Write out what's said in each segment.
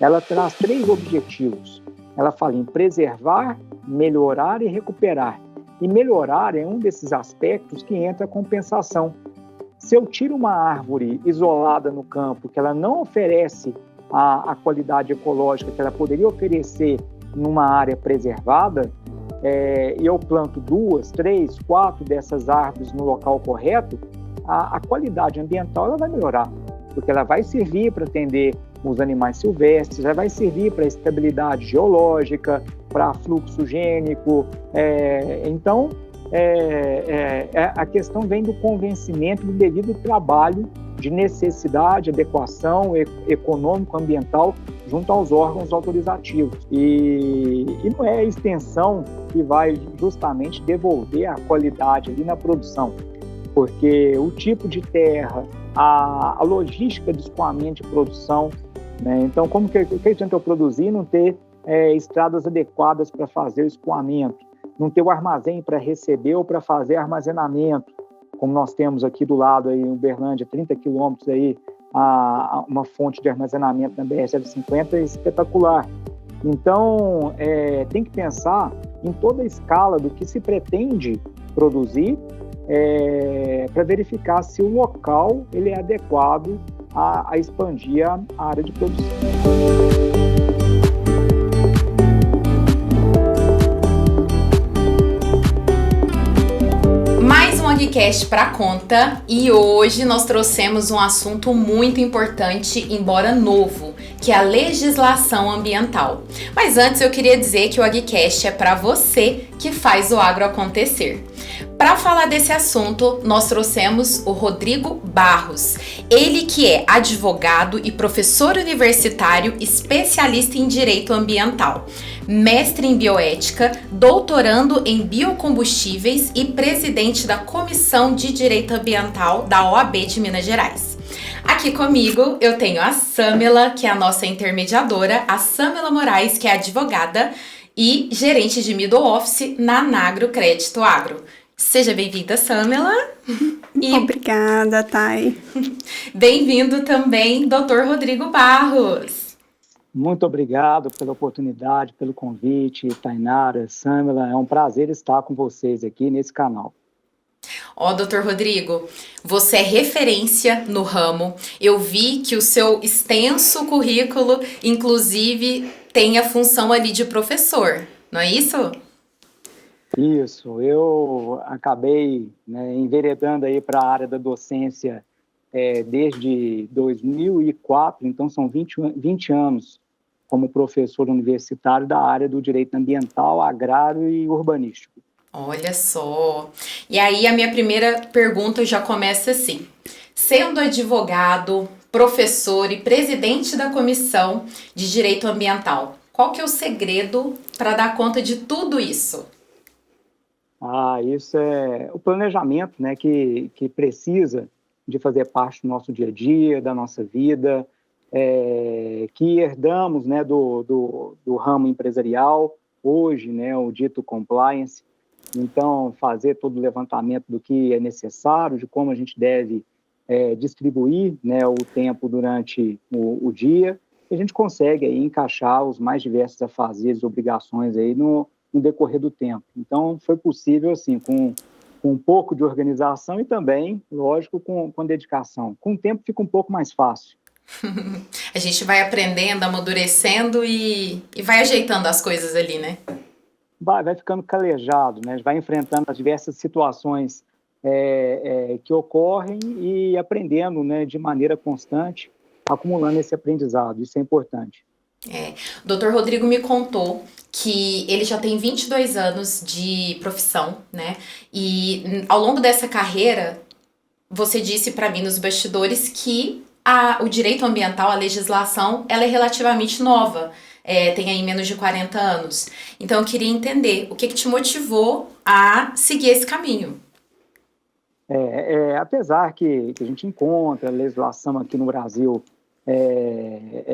ela traz 3 objetivos. Ela fala em preservar, melhorar e recuperar. E melhorar é um desses aspectos que entra a compensação. Se eu tiro uma árvore isolada no campo, que ela não oferece a qualidade ecológica que ela poderia oferecer numa área preservada, e eu planto 2, 3, 4 dessas árvores no local correto, a qualidade ambiental ela vai melhorar, porque ela vai servir para atender os animais silvestres, ela vai servir para estabilidade geológica, para fluxo gênico. Então, a questão vem do convencimento do devido trabalho de necessidade, adequação econômico-ambiental junto aos órgãos autorizativos. E não é a extensão que vai justamente devolver a qualidade ali na produção, porque o tipo de terra, a logística de escoamento de produção, né? Então, como que eu tento produzir? Não ter estradas adequadas para fazer o escoamento, não ter o armazém para receber ou para fazer armazenamento, como nós temos aqui do lado, aí, em Uberlândia, 30 quilômetros, aí, uma fonte de armazenamento na BR-050 espetacular. Então, tem que pensar em toda a escala do que se pretende produzir, para verificar se o local ele é adequado a expandir a área de produção. Mais um AgriCast para conta, e hoje nós trouxemos um assunto muito importante, embora novo, que é a legislação ambiental. Mas antes eu queria dizer que o AgriCast é para você que faz o agro acontecer. Para falar desse assunto, nós trouxemos o Rodrigo Barros, ele que é advogado e professor universitário especialista em direito ambiental, mestre em bioética, doutorando em biocombustíveis e presidente da Comissão de Direito Ambiental da OAB de Minas Gerais. Aqui comigo eu tenho a Samela, que é a nossa intermediadora, a Samela Moraes, que é advogada e gerente de middle office na Nagro Crédito Agro. Seja bem-vinda, Samela. Obrigada, Thay. Bem-vindo também, Dr. Rodrigo Barros. Muito obrigado pela oportunidade, pelo convite, Tainara, Samela. É um prazer estar com vocês aqui nesse canal. Dr. Rodrigo, você é referência no ramo. Eu vi que o seu extenso currículo, inclusive, tem a função ali de professor, não é isso? Isso, eu acabei enveredando aí para a área da docência desde 2004, então são 20 anos como professor universitário da área do direito ambiental, agrário e urbanístico. Olha só! E aí a minha primeira pergunta já começa assim. Sendo advogado, professor e presidente da Comissão de Direito Ambiental, qual que é o segredo para dar conta de tudo isso? Isso é o planejamento, né, que precisa de fazer parte do nosso dia a dia, da nossa vida, que herdamos, né, do ramo empresarial, hoje, né, o dito compliance. Então, fazer todo o levantamento do que é necessário, de como a gente deve distribuir, né, o tempo durante o dia, e a gente consegue aí encaixar os mais diversos afazeres, obrigações aí no decorrer do tempo. Então, foi possível, assim, com um pouco de organização e também, lógico, com dedicação. Com o tempo fica um pouco mais fácil. A gente vai aprendendo, amadurecendo e vai ajeitando as coisas ali, né? Vai ficando calejado, né? Vai enfrentando as diversas situações que ocorrem e aprendendo, né, de maneira constante, acumulando esse aprendizado. Isso é importante. O Dr. Rodrigo me contou que ele já tem 22 anos de profissão, né? E ao longo dessa carreira, você disse para mim nos bastidores que o direito ambiental, a legislação, ela é relativamente nova. Tem aí menos de 40 anos. Então, eu queria entender o que te motivou a seguir esse caminho. Apesar que a gente encontra a legislação aqui no Brasil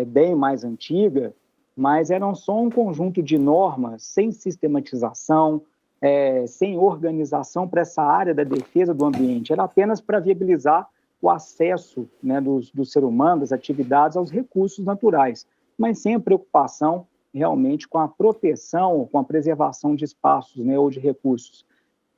bem mais antiga, mas eram só um conjunto de normas sem sistematização, sem organização para essa área da defesa do ambiente. Era apenas para viabilizar o acesso, né, do ser humano, das atividades, aos recursos naturais. mas sem a preocupação realmente com a proteção, com a preservação de espaços, né, ou de recursos.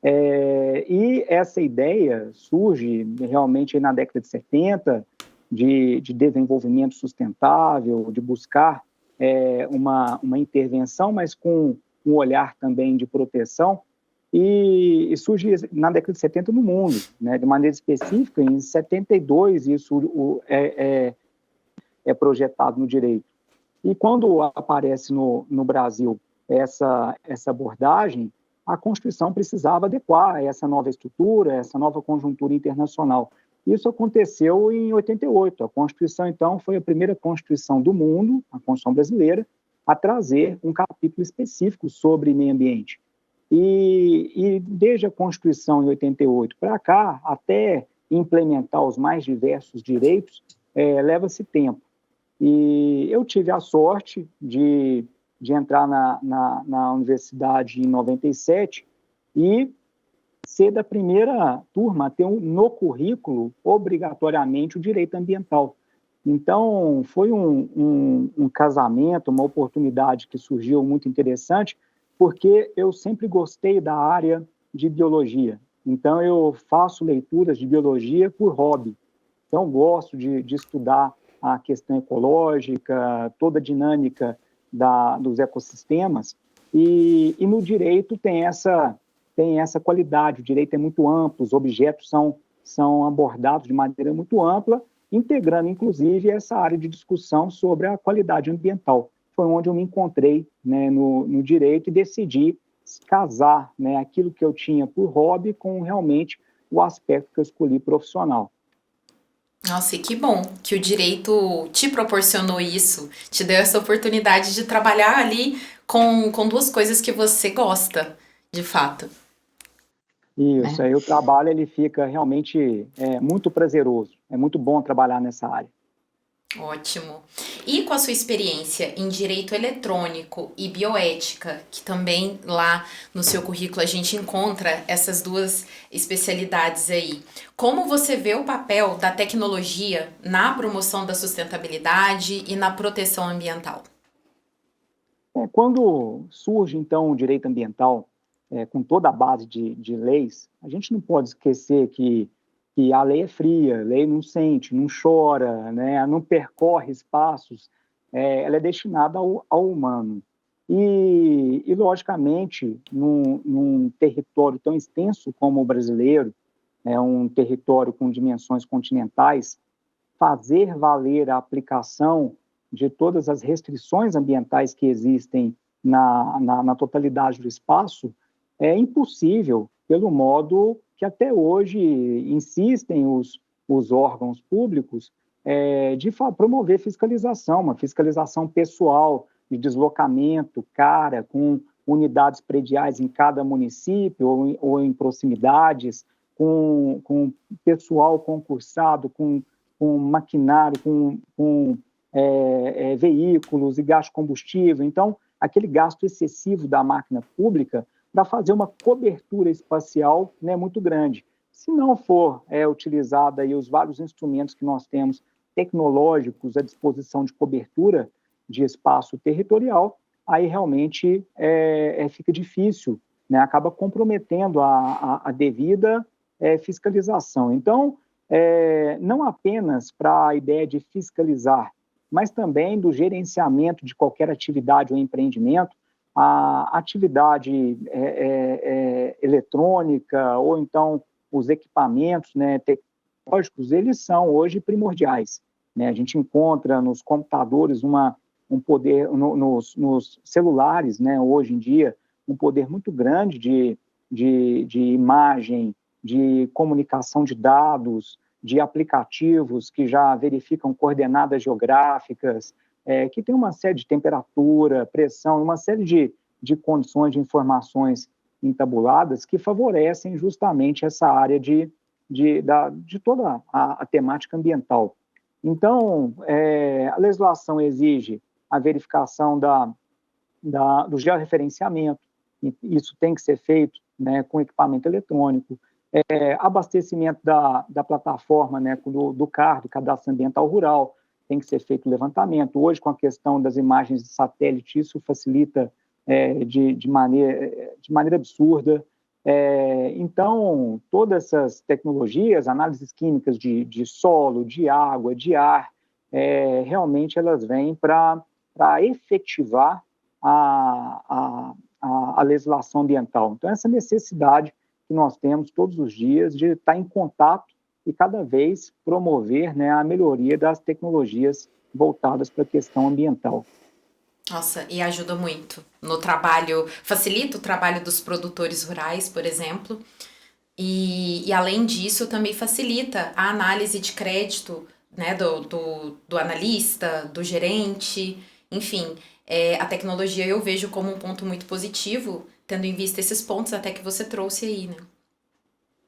E essa ideia surge realmente na década de 70, de desenvolvimento sustentável, de buscar uma intervenção, mas com um olhar também de proteção, e surge na década de 70 no mundo, né, de maneira específica, em 72 isso é projetado no direito. E quando aparece no Brasil essa abordagem, a Constituição precisava adequar a essa nova estrutura, essa nova conjuntura internacional. Isso aconteceu em 88. A Constituição, então, foi a primeira Constituição do mundo, a Constituição brasileira, a trazer um capítulo específico sobre meio ambiente. E desde a Constituição em 88 para cá, até implementar os mais diversos direitos, leva-se tempo. E eu tive a sorte de entrar na universidade em 97 e ser da primeira turma a ter no currículo, obrigatoriamente, o direito ambiental. Então, foi um casamento, uma oportunidade que surgiu muito interessante, porque eu sempre gostei da área de biologia. Então, eu faço leituras de biologia por hobby. Então, gosto de estudar a questão ecológica, toda a dinâmica dos ecossistemas, e no direito tem essa qualidade. O direito é muito amplo, os objetos são abordados de maneira muito ampla, integrando, inclusive, essa área de discussão sobre a qualidade ambiental. Foi onde eu me encontrei, né, no direito e decidi casar, né, aquilo que eu tinha por hobby com realmente o aspecto que eu escolhi profissional. Nossa, e que bom que o direito te proporcionou isso, te deu essa oportunidade de trabalhar ali com duas coisas que você gosta, de fato. Isso, aí o trabalho ele fica realmente muito prazeroso, é muito bom trabalhar nessa área. Ótimo. E com a sua experiência em direito eletrônico e bioética, que também lá no seu currículo a gente encontra essas duas especialidades aí, como você vê o papel da tecnologia na promoção da sustentabilidade e na proteção ambiental? Quando surge, então, o direito ambiental, com toda a base de leis, a gente não pode esquecer que a lei é fria, a lei não sente, não chora, né, não percorre espaços, ela é destinada ao humano. E logicamente, num território tão extenso como o brasileiro, um território com dimensões continentais, fazer valer a aplicação de todas as restrições ambientais que existem na totalidade do espaço é impossível, pelo modo que até hoje insistem os órgãos públicos de promover fiscalização, uma fiscalização pessoal, de deslocamento, cara, com unidades prediais em cada município ou em proximidades, com pessoal concursado, com maquinário, com veículos e gasto de combustível. Então, aquele gasto excessivo da máquina pública para fazer uma cobertura espacial, né, muito grande. Se não for utilizada aí os vários instrumentos que nós temos tecnológicos à disposição de cobertura de espaço territorial, aí realmente fica difícil, né, acaba comprometendo a devida fiscalização. Então, não apenas para a ideia de fiscalizar, mas também do gerenciamento de qualquer atividade ou empreendimento, a atividade eletrônica ou então os equipamentos, né, tecnológicos, eles são hoje primordiais, né? A gente encontra nos computadores um poder, nos celulares, né, hoje em dia, um poder muito grande de imagem, de comunicação de dados, de aplicativos que já verificam coordenadas geográficas, que tem uma série de temperatura, pressão, uma série de condições de informações entabuladas que favorecem justamente essa área de toda a temática ambiental. Então, a legislação exige a verificação do georreferenciamento, e isso tem que ser feito, né, com equipamento eletrônico, abastecimento da plataforma, né, do CAR, do Cadastro Ambiental Rural, tem que ser feito o levantamento. Hoje, com a questão das imagens de satélite, isso facilita de maneira absurda. Então, todas essas tecnologias, análises químicas de solo, de água, de ar, realmente elas vêm para efetivar a legislação ambiental. Então, essa necessidade que nós temos todos os dias de estar em contato e cada vez promover, né, a melhoria das tecnologias voltadas para a questão ambiental. Nossa, e ajuda muito no trabalho, facilita o trabalho dos produtores rurais, por exemplo, e além disso também facilita a análise de crédito, né, do analista, do gerente, enfim, a tecnologia eu vejo como um ponto muito positivo, tendo em vista esses pontos até que você trouxe aí, né?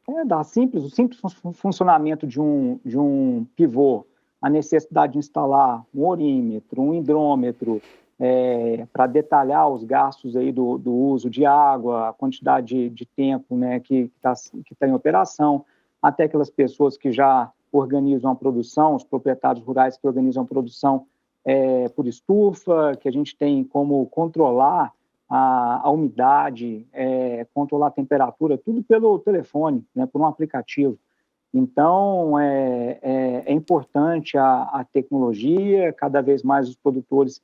O simples funcionamento de um pivô, a necessidade de instalar um orímetro, um hidrômetro, para detalhar os gastos aí do uso de água, a quantidade de tempo, né, que está em operação, até aquelas pessoas que já organizam a produção, os proprietários rurais que organizam a produção por estufa, que a gente tem como controlar a umidade, controlar a temperatura, tudo pelo telefone, né, por um aplicativo. Então, é importante a tecnologia, cada vez mais os produtores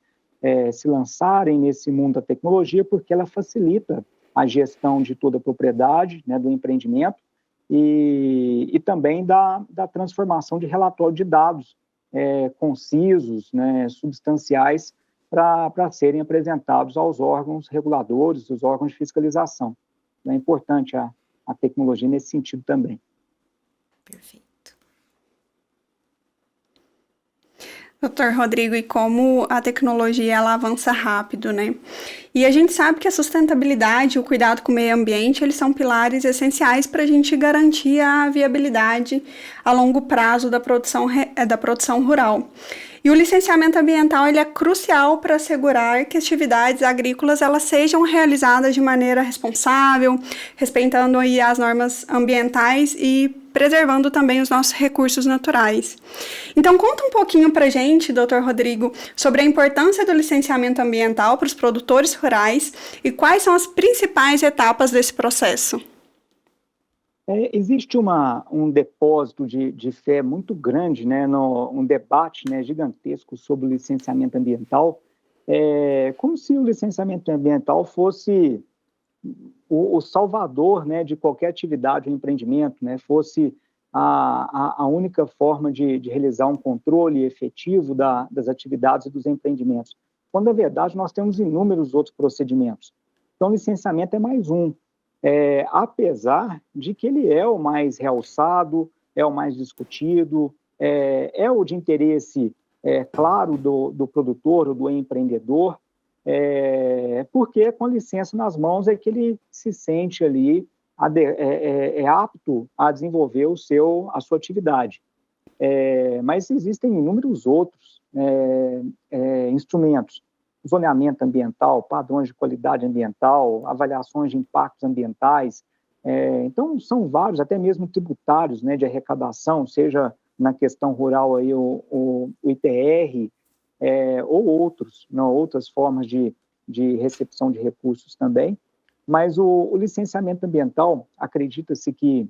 se lançarem nesse mundo da tecnologia, porque ela facilita a gestão de toda a propriedade, né, do empreendimento, e também da transformação de relatório de dados concisos, né, substanciais, para serem apresentados aos órgãos reguladores, os órgãos de fiscalização. É importante a tecnologia nesse sentido também. Perfeito. Doutor Rodrigo, e como a tecnologia ela avança rápido, né? E a gente sabe que a sustentabilidade e o cuidado com o meio ambiente, eles são pilares essenciais para a gente garantir a viabilidade a longo prazo da produção rural. E o licenciamento ambiental ele é crucial para assegurar que atividades agrícolas elas sejam realizadas de maneira responsável, respeitando aí as normas ambientais e preservando também os nossos recursos naturais. Então, conta um pouquinho para a gente, doutor Rodrigo, sobre a importância do licenciamento ambiental para os produtores rurais e quais são as principais etapas desse processo. Existe um depósito de fé muito grande, né, um debate, né, gigantesco sobre o licenciamento ambiental, como se o licenciamento ambiental fosse o salvador, né, de qualquer atividade ou empreendimento, né, fosse a única forma de realizar um controle efetivo das atividades e dos empreendimentos, quando, na verdade, nós temos inúmeros outros procedimentos. Então, o licenciamento é mais um. Apesar de que ele é o mais realçado, é o mais discutido, é o de interesse claro do produtor ou do empreendedor, porque com a licença nas mãos é que ele se sente ali apto a desenvolver a sua atividade. Mas existem inúmeros outros instrumentos, zoneamento ambiental, padrões de qualidade ambiental, avaliações de impactos ambientais. Então, são vários, até mesmo tributários, né, de arrecadação, seja na questão rural aí, o ITR, ou outras formas de recepção de recursos também. Mas o licenciamento ambiental, acredita-se que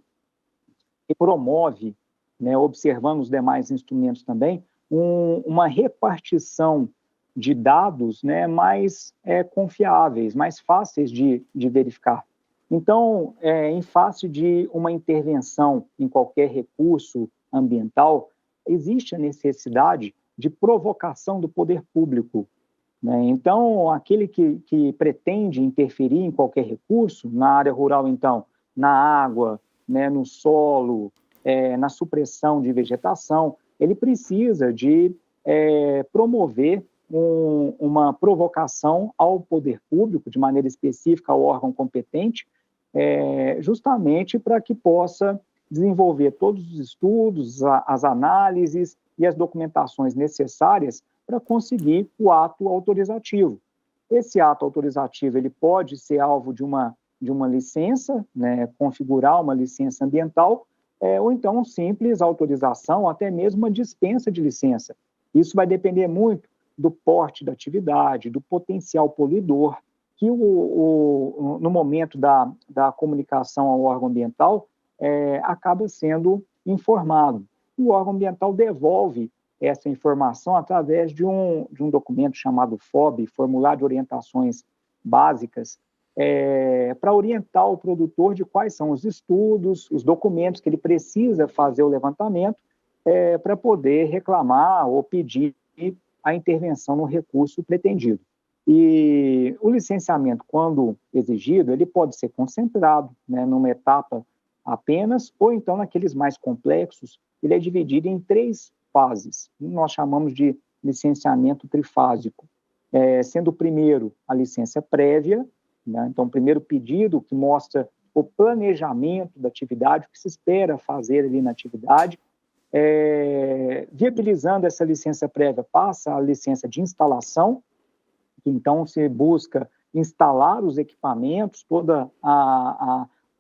promove, né, observando os demais instrumentos também, uma repartição de dados, né, mais confiáveis, mais fáceis de verificar. Então, em face de uma intervenção em qualquer recurso ambiental, existe a necessidade de provocação do poder público, né? Então, aquele que pretende interferir em qualquer recurso, na área rural, então, na água, né, no solo, na supressão de vegetação, ele precisa de promover uma provocação ao poder público, de maneira específica ao órgão competente, justamente para que possa desenvolver todos os estudos, as análises e as documentações necessárias para conseguir o ato autorizativo. Esse ato autorizativo ele pode ser alvo de uma licença, né, configurar uma licença ambiental, ou então simples autorização, até mesmo uma dispensa de licença. Isso vai depender muito do porte da atividade, do potencial poluidor, que no momento da comunicação ao órgão ambiental acaba sendo informado. O órgão ambiental devolve essa informação através de um documento chamado FOB, Formulário de Orientações Básicas, para orientar o produtor de quais são os estudos, os documentos que ele precisa fazer o levantamento para poder reclamar ou pedir a intervenção no recurso pretendido. E o licenciamento, quando exigido, ele pode ser concentrado, né, numa etapa apenas, ou então naqueles mais complexos, ele é dividido em 3 fases, nós chamamos de licenciamento trifásico, sendo o primeiro a licença prévia, né, então o primeiro pedido que mostra o planejamento da atividade, o que se espera fazer ali na atividade, viabilizando essa licença prévia, passa a licença de instalação, que então se busca instalar os equipamentos,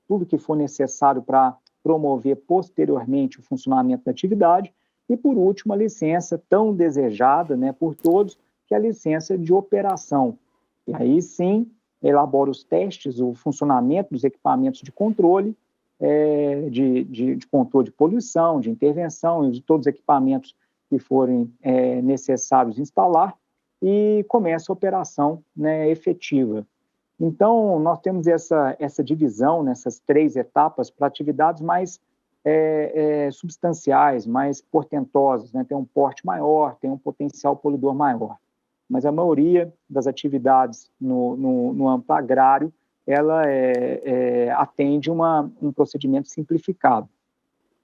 tudo que for necessário para promover posteriormente o funcionamento da atividade, e por último a licença tão desejada, né, por todos, que é a licença de operação. E aí sim, elabora os testes, o funcionamento dos equipamentos de controle, de controle de poluição, de intervenção, de todos os equipamentos que forem necessários instalar, e começa a operação, né, efetiva. Então, nós temos essa divisão nessas 3 etapas para atividades mais substanciais, mais portentosas, né? Tem um porte maior, tem um potencial poluidor maior. Mas a maioria das atividades no âmbito agrário, ela atende um procedimento simplificado.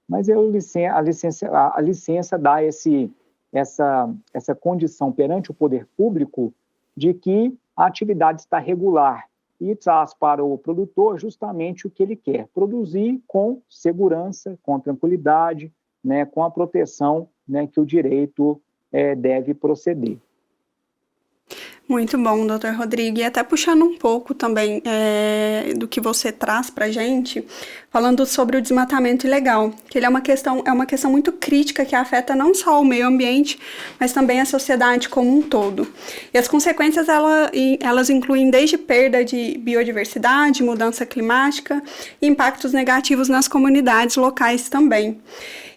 Mas a licença dá essa condição perante o poder público de que a atividade está regular e traz para o produtor justamente o que ele quer, produzir com segurança, com tranquilidade, né, com a proteção, né, que o direito deve proceder. Muito bom, doutor Rodrigo. E até puxando um pouco também do que você traz para a gente, falando sobre o desmatamento ilegal, que ele é uma questão muito crítica que afeta não só o meio ambiente, mas também a sociedade como um todo. E as consequências, elas incluem desde perda de biodiversidade, mudança climática e impactos negativos nas comunidades locais também.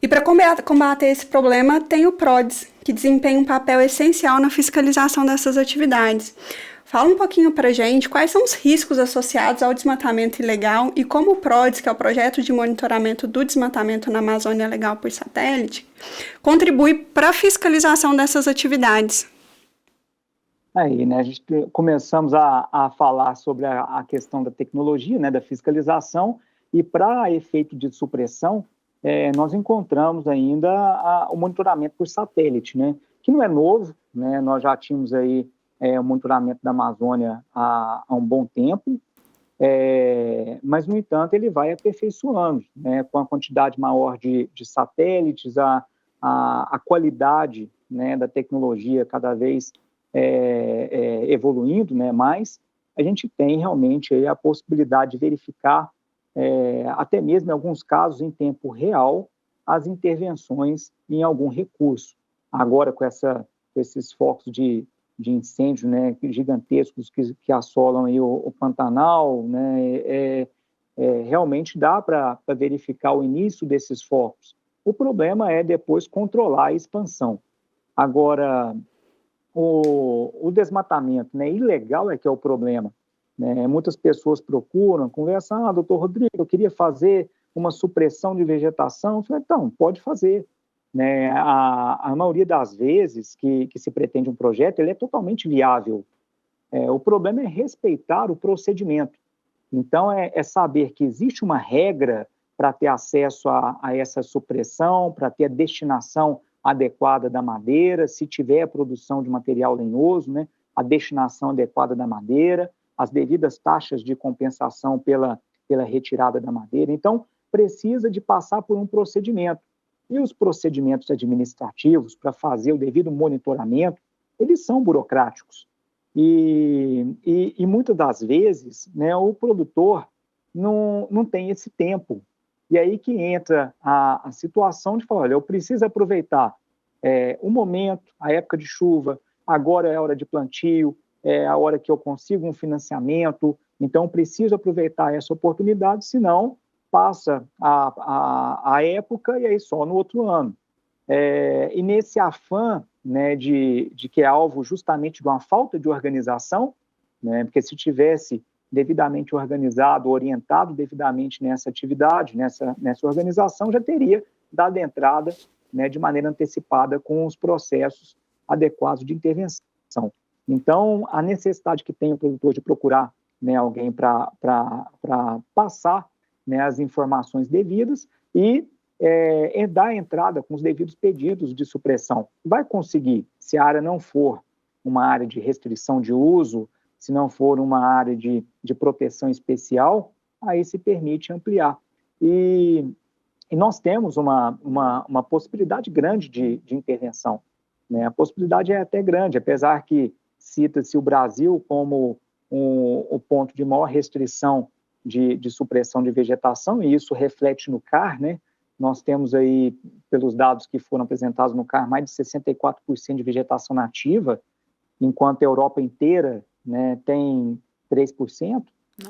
E para combater esse problema, tem o PRODES, que desempenha um papel essencial na fiscalização dessas atividades. Fala um pouquinho para a gente quais são os riscos associados ao desmatamento ilegal e como o PRODES, que é o Projeto de Monitoramento do Desmatamento na Amazônia Legal por Satélite, contribui para a fiscalização dessas atividades. Aí, né, a gente começamos a falar sobre a questão da tecnologia, né, da fiscalização, e para efeito de supressão, nós encontramos ainda o monitoramento por satélite, né, que não é novo, né, nós já tínhamos aí o monitoramento da Amazônia há um bom tempo, mas, no entanto, ele vai aperfeiçoando, né, com a quantidade maior de satélites, a qualidade, né, da tecnologia cada vez evoluindo, né, mais, a gente tem realmente aí a possibilidade de verificar até mesmo em alguns casos em tempo real, as intervenções em algum recurso. Agora, com esses focos de incêndio, né, gigantescos que assolam aí o Pantanal, né, realmente dá para verificar o início desses focos. O problema é depois controlar a expansão. Agora, o desmatamento, né, ilegal é que é o problema. Muitas pessoas procuram, conversam, doutor Rodrigo, eu queria fazer uma supressão de vegetação. Eu falei, então, pode fazer. Né? A maioria das vezes que se pretende um projeto, ele é totalmente viável. O problema é respeitar o procedimento. Então, é saber que existe uma regra para ter acesso a essa supressão, para ter a destinação adequada da madeira, se tiver a produção de material lenhoso, né? A destinação adequada da madeira, as devidas taxas de compensação pela retirada da madeira. Então, precisa de passar por um procedimento. E os procedimentos administrativos para fazer o devido monitoramento, eles são burocráticos. E muitas das vezes, né, o produtor não tem esse tempo. E aí que entra a situação de falar, olha, eu preciso aproveitar o momento, a época de chuva, agora é a hora de plantio, é a hora que eu consigo um financiamento, então preciso aproveitar essa oportunidade, senão passa a época e aí só no outro ano. E nesse afã, né, de que é alvo justamente de uma falta de organização, né, porque se tivesse devidamente organizado, orientado devidamente nessa atividade, nessa organização, já teria dado entrada, né, de maneira antecipada com os processos adequados de intervenção. Então, a necessidade que tem o produtor de procurar, né, alguém para passar, né, as informações devidas e dar entrada com os devidos pedidos de supressão. Vai conseguir, se a área não for uma área de restrição de uso, se não for uma área de proteção especial, aí se permite ampliar. E nós temos uma possibilidade grande de intervenção, né? A possibilidade é até grande, apesar que cita-se o Brasil como o ponto de maior restrição de supressão de vegetação, e isso reflete no CAR, né? Nós temos aí, pelos dados que foram apresentados no CAR, mais de 64% de vegetação nativa, enquanto a Europa inteira, né, tem 3%.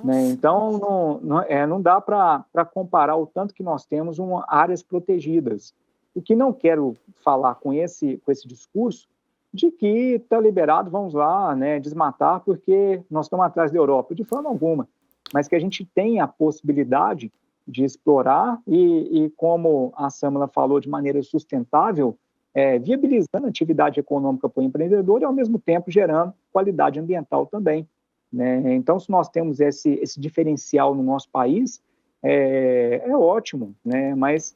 Né? Então, não dá para comparar o tanto que nós temos áreas protegidas. O que não quero falar com esse discurso de que está liberado, vamos lá, né, desmatar porque nós estamos atrás da Europa, de forma alguma, mas que a gente tem a possibilidade de explorar e como a Samela falou, de maneira sustentável, viabilizando a atividade econômica para o empreendedor e, ao mesmo tempo, gerando qualidade ambiental também. Né? Então, se nós temos esse diferencial no nosso país, é ótimo, né? Mas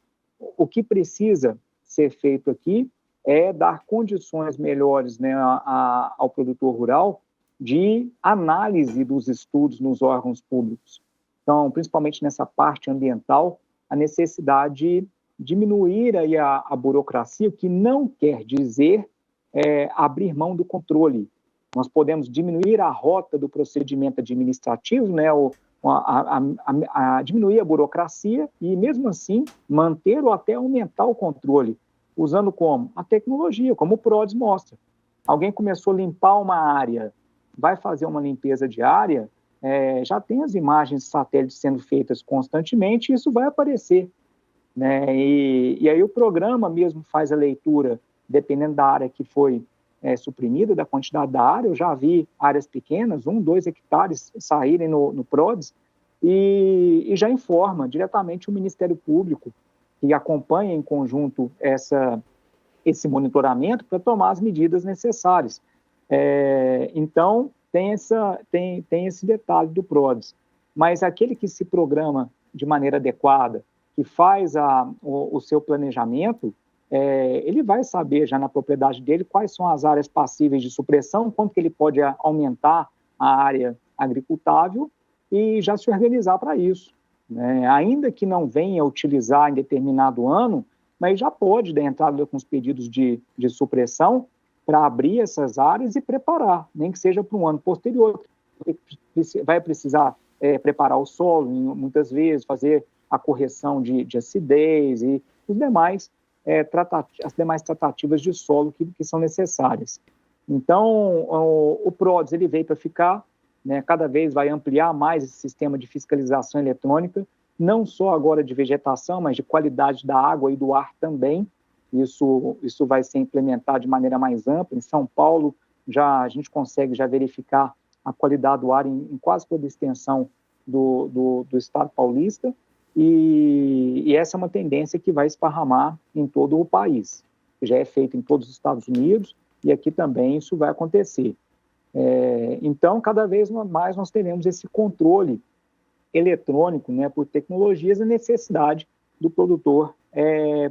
o que precisa ser feito aqui é dar condições melhores, né, ao produtor rural de análise dos estudos nos órgãos públicos. Então, principalmente nessa parte ambiental, a necessidade de diminuir aí a burocracia, o que não quer dizer abrir mão do controle. Nós podemos diminuir a rota do procedimento administrativo, né, diminuir a burocracia e, mesmo assim, manter ou até aumentar o controle, usando como? A tecnologia, como o PRODES mostra. Alguém começou a limpar uma área, vai fazer uma limpeza diária, já tem as imagens de satélite sendo feitas constantemente e isso vai aparecer. Né? E aí o programa mesmo faz a leitura, dependendo da área que foi suprimida, da quantidade da área. Eu já vi áreas pequenas, 1, 2 hectares, saírem no PRODES e já informa diretamente o Ministério Público, que acompanha em conjunto esse monitoramento para tomar as medidas necessárias. Então, tem esse detalhe do PRODES. Mas aquele que se programa de maneira adequada, que faz o seu planejamento, ele vai saber já na propriedade dele quais são as áreas passíveis de supressão, quanto que ele pode aumentar a área agricultável e já se organizar para isso. Né? Ainda que não venha utilizar em determinado ano, mas já pode dar entrada com os pedidos de supressão para abrir essas áreas e preparar, nem que seja para um ano posterior. Vai precisar preparar o solo, muitas vezes, fazer a correção de acidez e as demais tratativas de solo que são necessárias. Então, o PRODES ele veio para ficar, né, cada vez vai ampliar mais esse sistema de fiscalização eletrônica, não só agora de vegetação, mas de qualidade da água e do ar também. Isso vai ser implementado de maneira mais ampla. Em São Paulo, a gente consegue já verificar a qualidade do ar em quase toda a extensão do estado paulista, e essa é uma tendência que vai esparramar em todo o país. Já é feito em todos os Estados Unidos, e aqui também isso vai acontecer. Então, cada vez mais nós teremos esse controle eletrônico, né, por tecnologias, a necessidade do produtor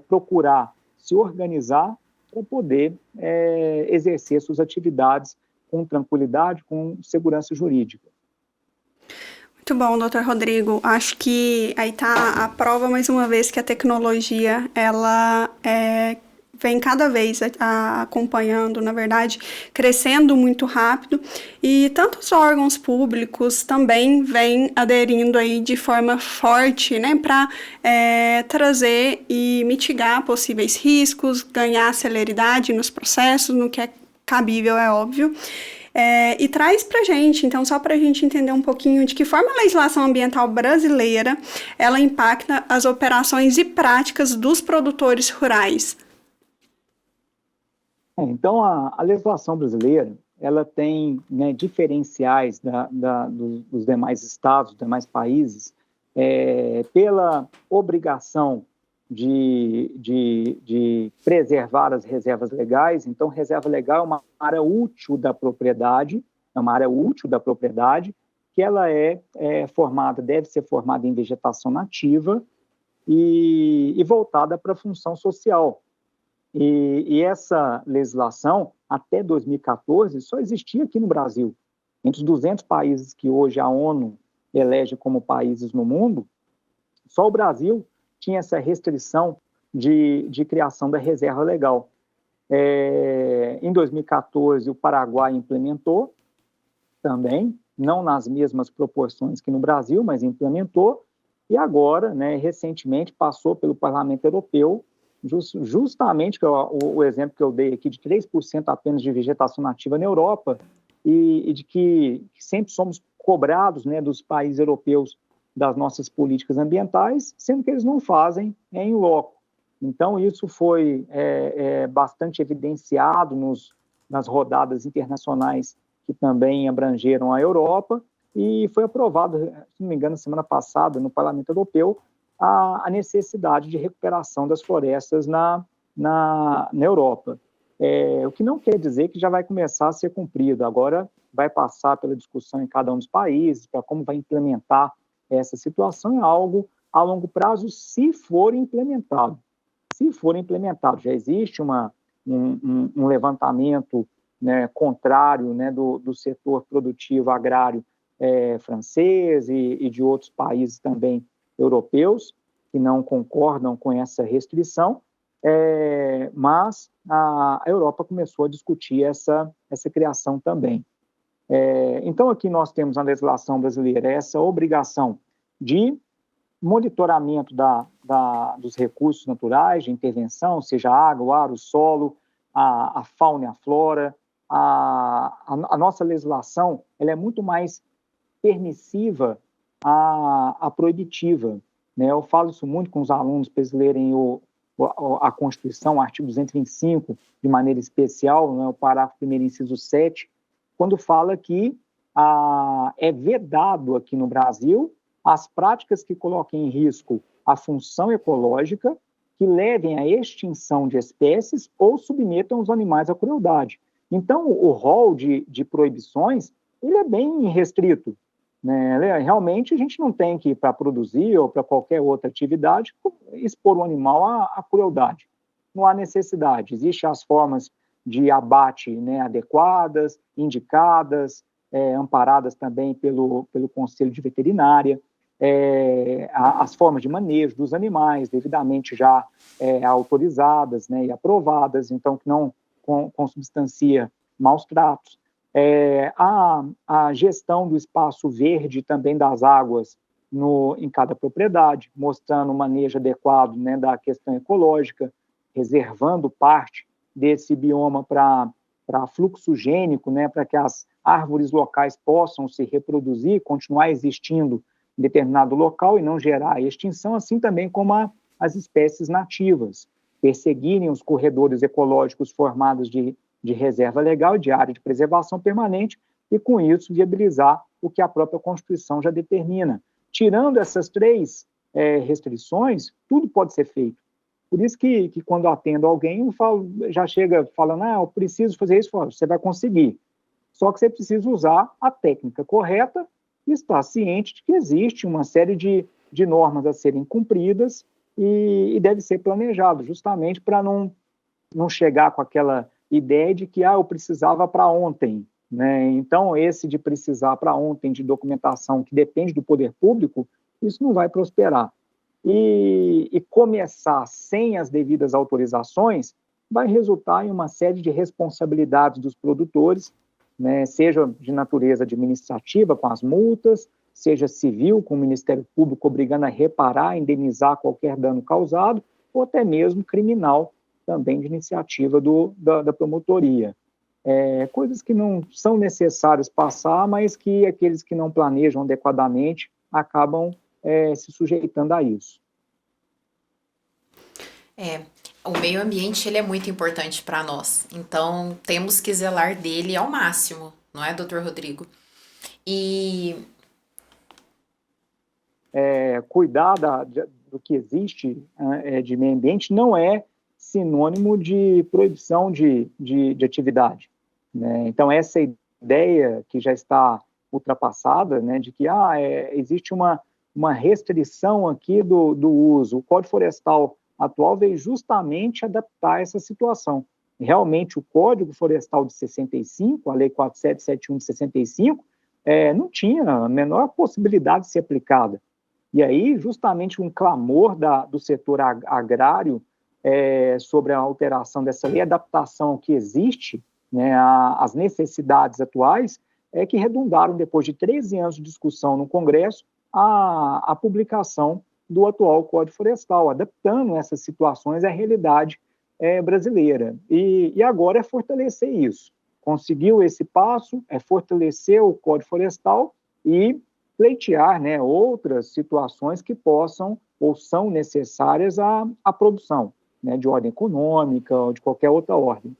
procurar se organizar para poder exercer suas atividades com tranquilidade, com segurança jurídica. Muito bom, doutor Rodrigo. Acho que aí está a prova, mais uma vez, que a tecnologia ela vem cada vez acompanhando, na verdade, crescendo muito rápido, e tantos órgãos públicos também vêm aderindo aí de forma forte, né, para trazer e mitigar possíveis riscos, ganhar celeridade nos processos, no que é cabível, é óbvio. E traz para a gente, então, só para a gente entender um pouquinho de que forma a legislação ambiental brasileira ela impacta as operações e práticas dos produtores rurais. Então, a legislação brasileira, ela tem, né, diferenciais dos demais estados, dos demais países, pela obrigação de preservar as reservas legais. Então, reserva legal é uma área útil da propriedade, que ela deve ser formada em vegetação nativa e voltada para a função social. E essa legislação, até 2014, só existia aqui no Brasil. Entre os 200 países que hoje a ONU elege como países no mundo, só o Brasil tinha essa restrição de criação da reserva legal. Em 2014, o Paraguai implementou também, não nas mesmas proporções que no Brasil, mas implementou, e agora, né, recentemente, passou pelo Parlamento Europeu, justamente o exemplo que eu dei aqui, de 3% apenas de vegetação nativa na Europa, e de que sempre somos cobrados, né, dos países europeus das nossas políticas ambientais, sendo que eles não fazem em loco. Então, isso foi bastante evidenciado nas rodadas internacionais que também abrangeram a Europa, e foi aprovado, se não me engano, semana passada, no Parlamento Europeu, a necessidade de recuperação das florestas na Europa. O que não quer dizer que já vai começar a ser cumprido. Agora vai passar pela discussão em cada um dos países, para como vai implementar essa situação. É algo a longo prazo, se for implementado. Já existe um levantamento, né, contrário, né, do setor produtivo agrário francês e de outros países também europeus, que não concordam com essa restrição, mas a Europa começou a discutir essa criação também. Então, aqui nós temos na legislação brasileira essa obrigação de monitoramento dos recursos naturais, de intervenção, seja a água, o ar, o solo, a fauna e a flora. A nossa legislação ela é muito mais permissiva a proibitiva, né? Eu falo isso muito com os alunos para eles lerem a Constituição, o artigo 225, de maneira especial, né, o parágrafo 1º, inciso 7, quando fala que é vedado aqui no Brasil as práticas que coloquem em risco a função ecológica, que levem à extinção de espécies ou submetam os animais à crueldade. Então, o rol de proibições ele é bem restrito, né? Realmente, a gente não tem que, para produzir ou para qualquer outra atividade, expor o animal à crueldade. Não há necessidade. Existem as formas de abate, né, adequadas, indicadas, amparadas também pelo Conselho de Veterinária, as formas de manejo dos animais, devidamente já autorizadas, né, e aprovadas, então que não consubstancia maus tratos. A gestão do espaço verde também das águas em cada propriedade, mostrando o manejo adequado, né, da questão ecológica, reservando parte desse bioma para fluxogênico, né, para que as árvores locais possam se reproduzir, continuar existindo em determinado local e não gerar extinção, assim também como as espécies nativas, perseguirem os corredores ecológicos formados de reserva legal, de área de preservação permanente, e com isso viabilizar o que a própria Constituição já determina. Tirando essas 3 restrições, tudo pode ser feito. Por isso que quando eu atendo alguém, já chega falando, eu preciso fazer isso, você vai conseguir. Só que você precisa usar a técnica correta e estar ciente de que existe uma série de normas a serem cumpridas e deve ser planejado, justamente para não chegar com aquela ideia de que eu precisava para ontem, né? Então, esse de precisar para ontem de documentação que depende do poder público, isso não vai prosperar. E começar sem as devidas autorizações vai resultar em uma série de responsabilidades dos produtores, né, seja de natureza administrativa, com as multas, seja civil, com o Ministério Público obrigando a reparar, indenizar qualquer dano causado, ou até mesmo criminal, também de iniciativa da promotoria. Coisas que não são necessárias passar, mas que aqueles que não planejam adequadamente acabam se sujeitando a isso. O meio ambiente ele é muito importante para nós, então temos que zelar dele ao máximo, não é, doutor Rodrigo? E cuidar do que existe de meio ambiente não é sinônimo de proibição de atividade, né? Então, essa ideia que já está ultrapassada, né, de que existe uma restrição aqui do uso. O Código Florestal atual veio justamente adaptar essa situação. Realmente, o Código Florestal de 65, a Lei 4771 de 65, não tinha a menor possibilidade de ser aplicada. E aí, justamente, um clamor do setor agrário sobre a alteração dessa lei, a adaptação ao que existe, né, às necessidades atuais, que redundaram, depois de 13 anos de discussão no Congresso, a publicação do atual Código Florestal, adaptando essas situações à realidade brasileira. E agora é fortalecer isso. Conseguiu esse passo, fortalecer o Código Florestal e pleitear, né, outras situações que possam ou são necessárias à produção, né, de ordem econômica ou de qualquer outra ordem.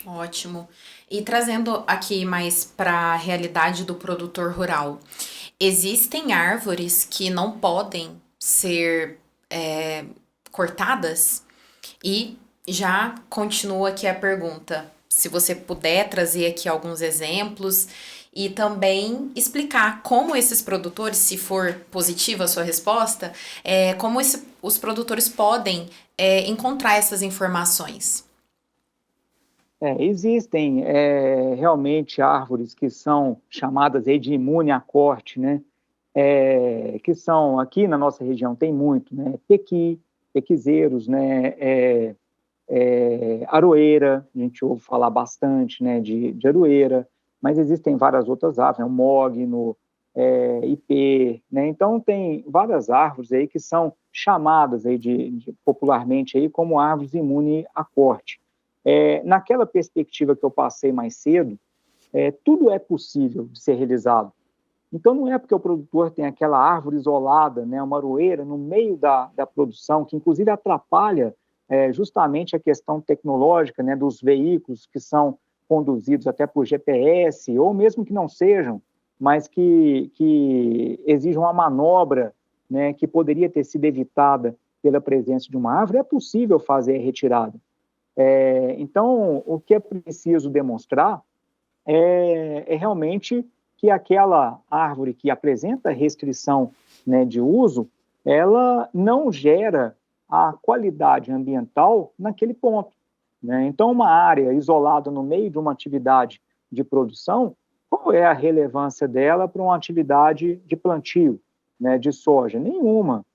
Ótimo. E trazendo aqui mais para a realidade do produtor rural, existem árvores que não podem ser cortadas? E já continua aqui a pergunta, se você puder trazer aqui alguns exemplos e também explicar como esses produtores, se for positiva a sua resposta, como os produtores podem encontrar essas informações. Existem realmente árvores que são chamadas aí de imune a corte, né? Que são, aqui na nossa região tem muito, né? Pequizeiros, né? Aroeira, a gente ouve falar bastante, né, de aroeira, mas existem várias outras árvores, né, o mogno, ipê, né? Então tem várias árvores aí que são chamadas aí popularmente aí como árvores imunes a corte. Naquela perspectiva que eu passei mais cedo, tudo é possível de ser realizado. Então, não é porque o produtor tem aquela árvore isolada, né, uma aroeira, no meio da produção, que inclusive atrapalha justamente a questão tecnológica, né, dos veículos que são conduzidos até por GPS, ou mesmo que não sejam, mas que exijam uma manobra, né, que poderia ter sido evitada pela presença de uma árvore, é possível fazer a retirada. Então, o que é preciso demonstrar é realmente que aquela árvore que apresenta restrição, né, de uso, ela não gera a qualidade ambiental naquele ponto, né? Então, uma área isolada no meio de uma atividade de produção, qual é a relevância dela para uma atividade de plantio, né, de soja? Nenhuma.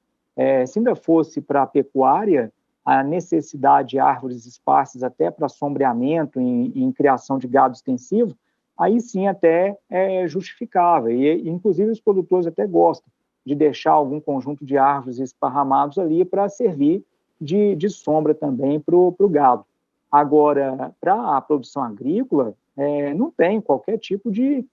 Se ainda fosse para a pecuária, a necessidade de árvores esparsas até para sombreamento em criação de gado extensivo, aí sim até é justificável, e inclusive os produtores até gostam de deixar algum conjunto de árvores esparramados ali para servir de sombra também para o gado. Agora, para a produção agrícola, não tem qualquer tipo de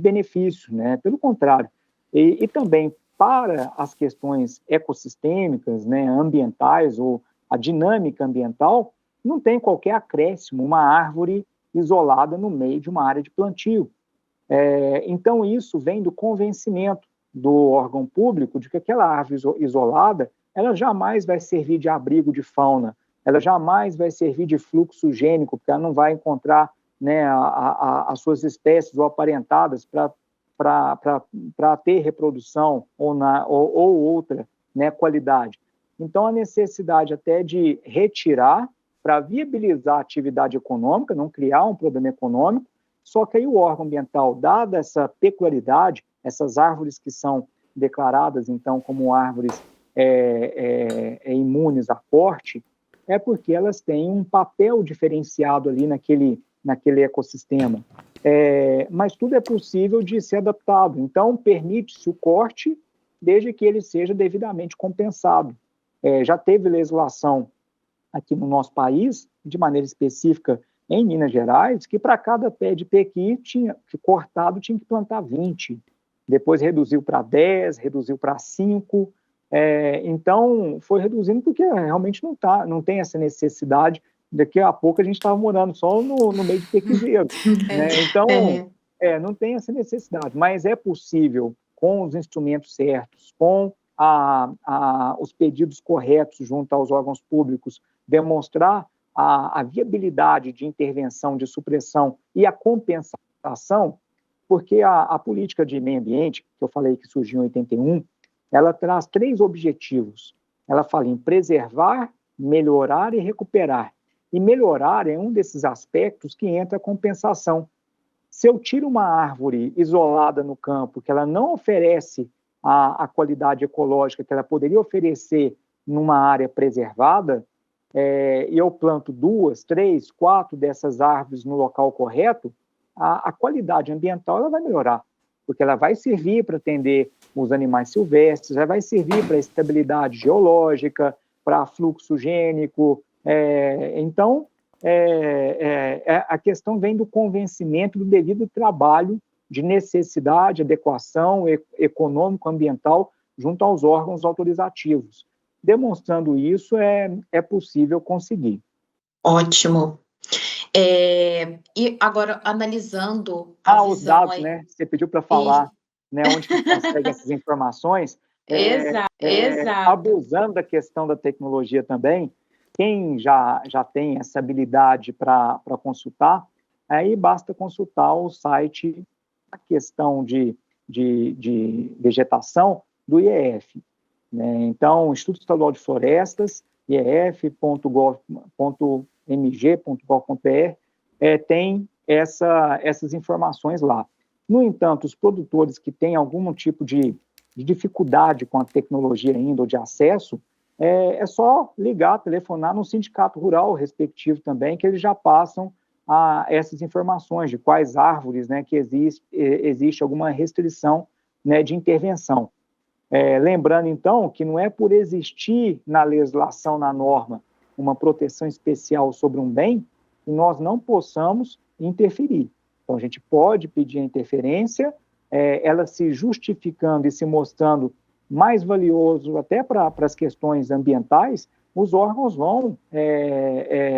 benefício, né? Pelo contrário. E também para as questões ecossistêmicas, né, ambientais, ou a dinâmica ambiental, não tem qualquer acréscimo, uma árvore isolada no meio de uma área de plantio. Então, isso vem do convencimento do órgão público de que aquela árvore isolada, ela jamais vai servir de abrigo de fauna, ela jamais vai servir de fluxo gênico, porque ela não vai encontrar, né, as suas espécies ou aparentadas para ter reprodução ou outra, né, qualidade. Então, a necessidade até de retirar para viabilizar a atividade econômica, não criar um problema econômico, só que aí o órgão ambiental, dada essa peculiaridade, essas árvores que são declaradas, então, como árvores imunes a corte, é porque elas têm um papel diferenciado ali naquele ecossistema. Mas tudo é possível de ser adaptado. Então, permite-se o corte, desde que ele seja devidamente compensado. Já teve legislação aqui no nosso país, de maneira específica em Minas Gerais, que para cada pé de pequi cortado tinha que plantar 20. Depois reduziu para 10, reduziu para 5. Então, foi reduzindo porque realmente não tem essa necessidade. Daqui a pouco a gente estava morando só no meio de pequizeiro. Né? Então, não tem essa necessidade. Mas é possível, com os instrumentos certos, com os pedidos corretos junto aos órgãos públicos, demonstrar a viabilidade de intervenção, de supressão e a compensação, porque a política de meio ambiente, que eu falei que surgiu em 81, ela traz 3 objetivos. Ela fala em preservar, melhorar e recuperar. E melhorar é um desses aspectos que entra a compensação. Se eu tiro uma árvore isolada no campo, que ela não oferece a qualidade ecológica que ela poderia oferecer numa área preservada, e eu planto 2, 3, 4 dessas árvores no local correto, a qualidade ambiental ela vai melhorar, porque ela vai servir para atender os animais silvestres, ela vai servir para estabilidade geológica, para fluxo gênico. Então, a questão vem do convencimento do devido trabalho de necessidade, adequação econômico-ambiental junto aos órgãos autorizativos. Demonstrando isso, é possível conseguir. Ótimo. E agora, analisando a os dados, né? Você pediu para falar, né, onde que consegue essas informações. Exato. Abusando da questão da tecnologia também, quem já tem essa habilidade para consultar, aí basta consultar o site, a questão de vegetação do IEF. Né? Então, Instituto Estadual de Florestas, ief.mg.gov.br, tem essas informações lá. No entanto, os produtores que têm algum tipo de dificuldade com a tecnologia ainda ou de acesso, é só ligar, telefonar no sindicato rural respectivo também, que eles já passam essas informações de quais árvores, né, que existe alguma restrição, né, de intervenção. Lembrando, então, que não é por existir na legislação, na norma, uma proteção especial sobre um bem, que nós não possamos interferir. Então, a gente pode pedir a interferência, ela se justificando e se mostrando mais valioso até para as questões ambientais, os órgãos vão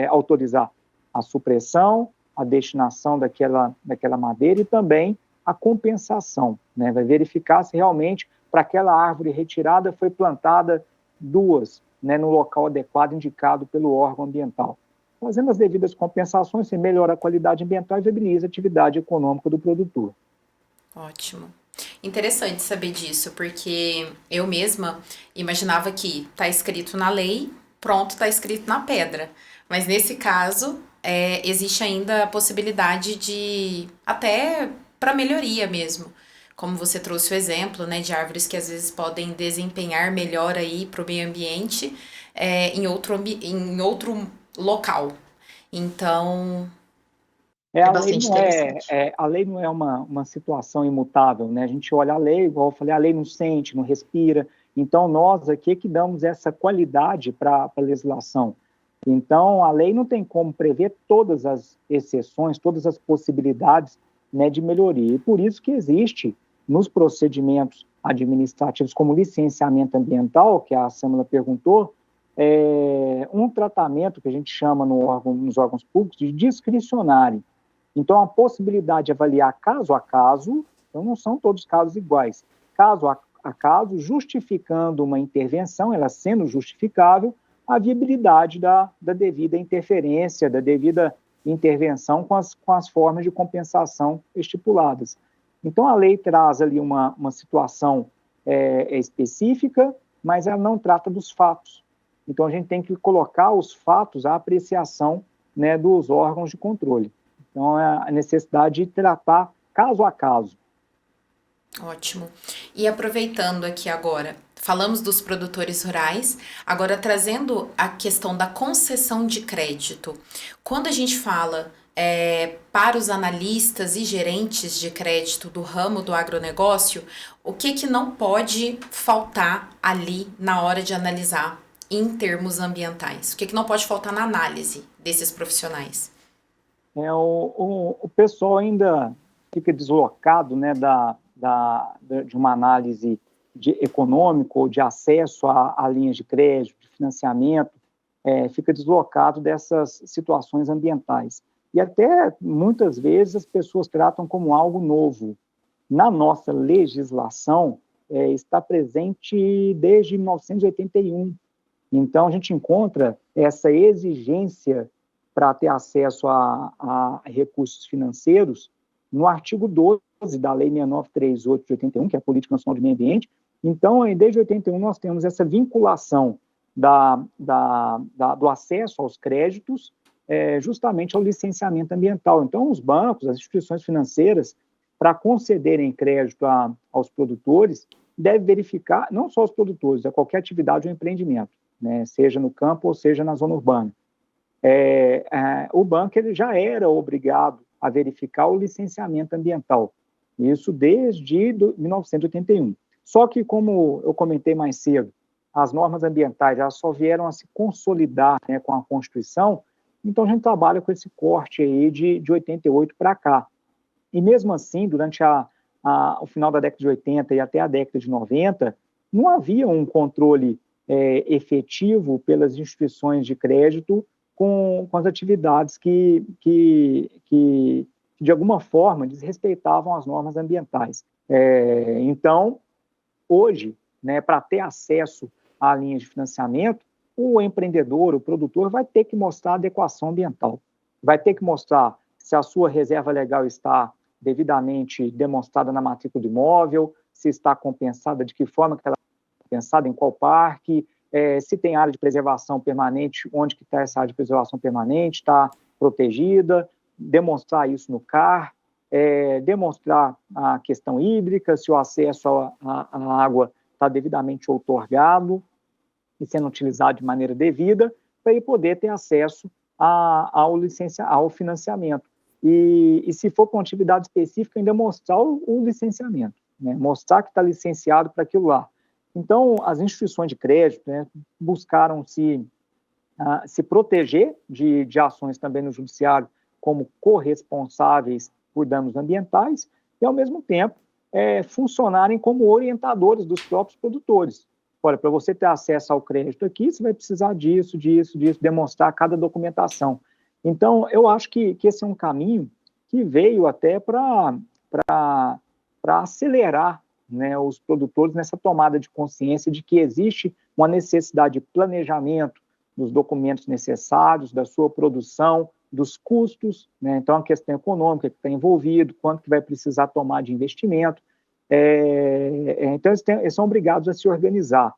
autorizar a supressão, a destinação daquela madeira e também a compensação, né? Vai verificar se realmente para aquela árvore retirada foi plantada 2, né, no local adequado indicado pelo órgão ambiental. Fazendo as devidas compensações, se melhora a qualidade ambiental e viabiliza a atividade econômica do produtor. Ótimo. Interessante saber disso, porque eu mesma imaginava que está escrito na lei, pronto, está escrito na pedra. Mas nesse caso, existe ainda a possibilidade de, até para melhoria mesmo. Como você trouxe o exemplo, né, de árvores que às vezes podem desempenhar melhor aí para o meio ambiente em outro local. Então... A lei não é uma situação imutável, né? A gente olha a lei, igual eu falei, a lei não sente, não respira. Então, nós aqui que damos essa qualidade para a legislação. Então, a lei não tem como prever todas as exceções, todas as possibilidades, né, de melhoria. E por isso que existe, nos procedimentos administrativos, como licenciamento ambiental, que a Samila perguntou, um tratamento que a gente chama nos órgãos públicos de discricionário. Então, a possibilidade de avaliar caso a caso, então não são todos os casos iguais, caso a caso, justificando uma intervenção, ela sendo justificável, a viabilidade da devida interferência, da devida intervenção com as formas de compensação estipuladas. Então, a lei traz ali uma situação específica, mas ela não trata dos fatos. Então, a gente tem que colocar os fatos à apreciação, né, dos órgãos de controle. Então, é a necessidade de tratar caso a caso. Ótimo. E aproveitando aqui agora, falamos dos produtores rurais, agora trazendo a questão da concessão de crédito. Quando a gente fala para os analistas e gerentes de crédito do ramo do agronegócio, o que não pode faltar ali na hora de analisar em termos ambientais? O que não pode faltar na análise desses profissionais? O pessoal ainda fica deslocado, né, de uma análise econômica ou de acesso a linhas de crédito, de financiamento, fica deslocado dessas situações ambientais. E até, muitas vezes, as pessoas tratam como algo novo. Na nossa legislação, está presente desde 1981. Então, a gente encontra essa exigência para ter acesso a recursos financeiros no artigo 12 da Lei 6938 de 81, que é a Política Nacional de Meio Ambiente. Então, desde 81, nós temos essa vinculação do acesso aos créditos justamente ao licenciamento ambiental. Então, os bancos, as instituições financeiras, para concederem crédito aos produtores, devem verificar, não só os produtores, a qualquer atividade ou empreendimento, né, seja no campo ou seja na zona urbana. O banco ele já era obrigado a verificar o licenciamento ambiental, isso desde 1981. Só que, como eu comentei mais cedo, as normas ambientais já só vieram a se consolidar, né, com a Constituição, então a gente trabalha com esse corte aí de 88 para cá. E mesmo assim, durante o final da década de 80 e até a década de 90, não havia um controle efetivo pelas instituições de crédito com as atividades que, de alguma forma, desrespeitavam as normas ambientais. Então, hoje, né, para ter acesso à linha de financiamento, o empreendedor, o produtor, vai ter que mostrar adequação ambiental, vai ter que mostrar se a sua reserva legal está devidamente demonstrada na matrícula do imóvel, se está compensada, de que forma que ela está compensada, em qual parque, se tem área de preservação permanente, onde que está essa área de preservação permanente, está protegida, demonstrar isso no CAR, demonstrar a questão hídrica, se o acesso à água está devidamente outorgado e sendo utilizado de maneira devida, para ele poder ter acesso ao financiamento. E se for para uma atividade específica, ainda mostrar o licenciamento, né? Mostrar que está licenciado para aquilo lá. Então, as instituições de crédito, né, buscaram se proteger de ações também no judiciário como corresponsáveis por danos ambientais e, ao mesmo tempo, funcionarem como orientadores dos próprios produtores. Olha, para você ter acesso ao crédito aqui, você vai precisar disso, demonstrar cada documentação. Então, eu acho que esse é um caminho que veio até para acelerar, né, os produtores nessa tomada de consciência de que existe uma necessidade de planejamento dos documentos necessários, da sua produção, dos custos, né? Então, a questão econômica que está envolvido, quanto que vai precisar tomar de investimento. Então, eles são obrigados a se organizar,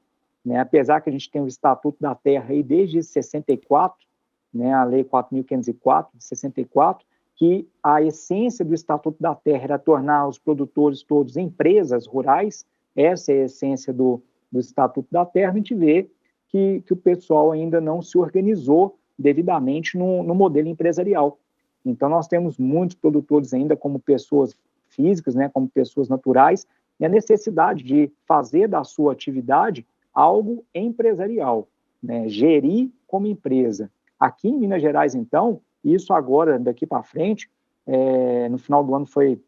né? Apesar que a gente tem o Estatuto da Terra aí desde 64, né, a Lei 4.504, de 64, que a essência do Estatuto da Terra era tornar os produtores todos empresas rurais. Essa é a essência do Estatuto da Terra. A gente vê que o pessoal ainda não se organizou devidamente no modelo empresarial. Então, nós temos muitos produtores ainda como pessoas físicas, né, como pessoas naturais, e a necessidade de fazer da sua atividade algo empresarial, né, gerir como empresa. Aqui em Minas Gerais, então, isso agora, daqui para frente, no final do ano foi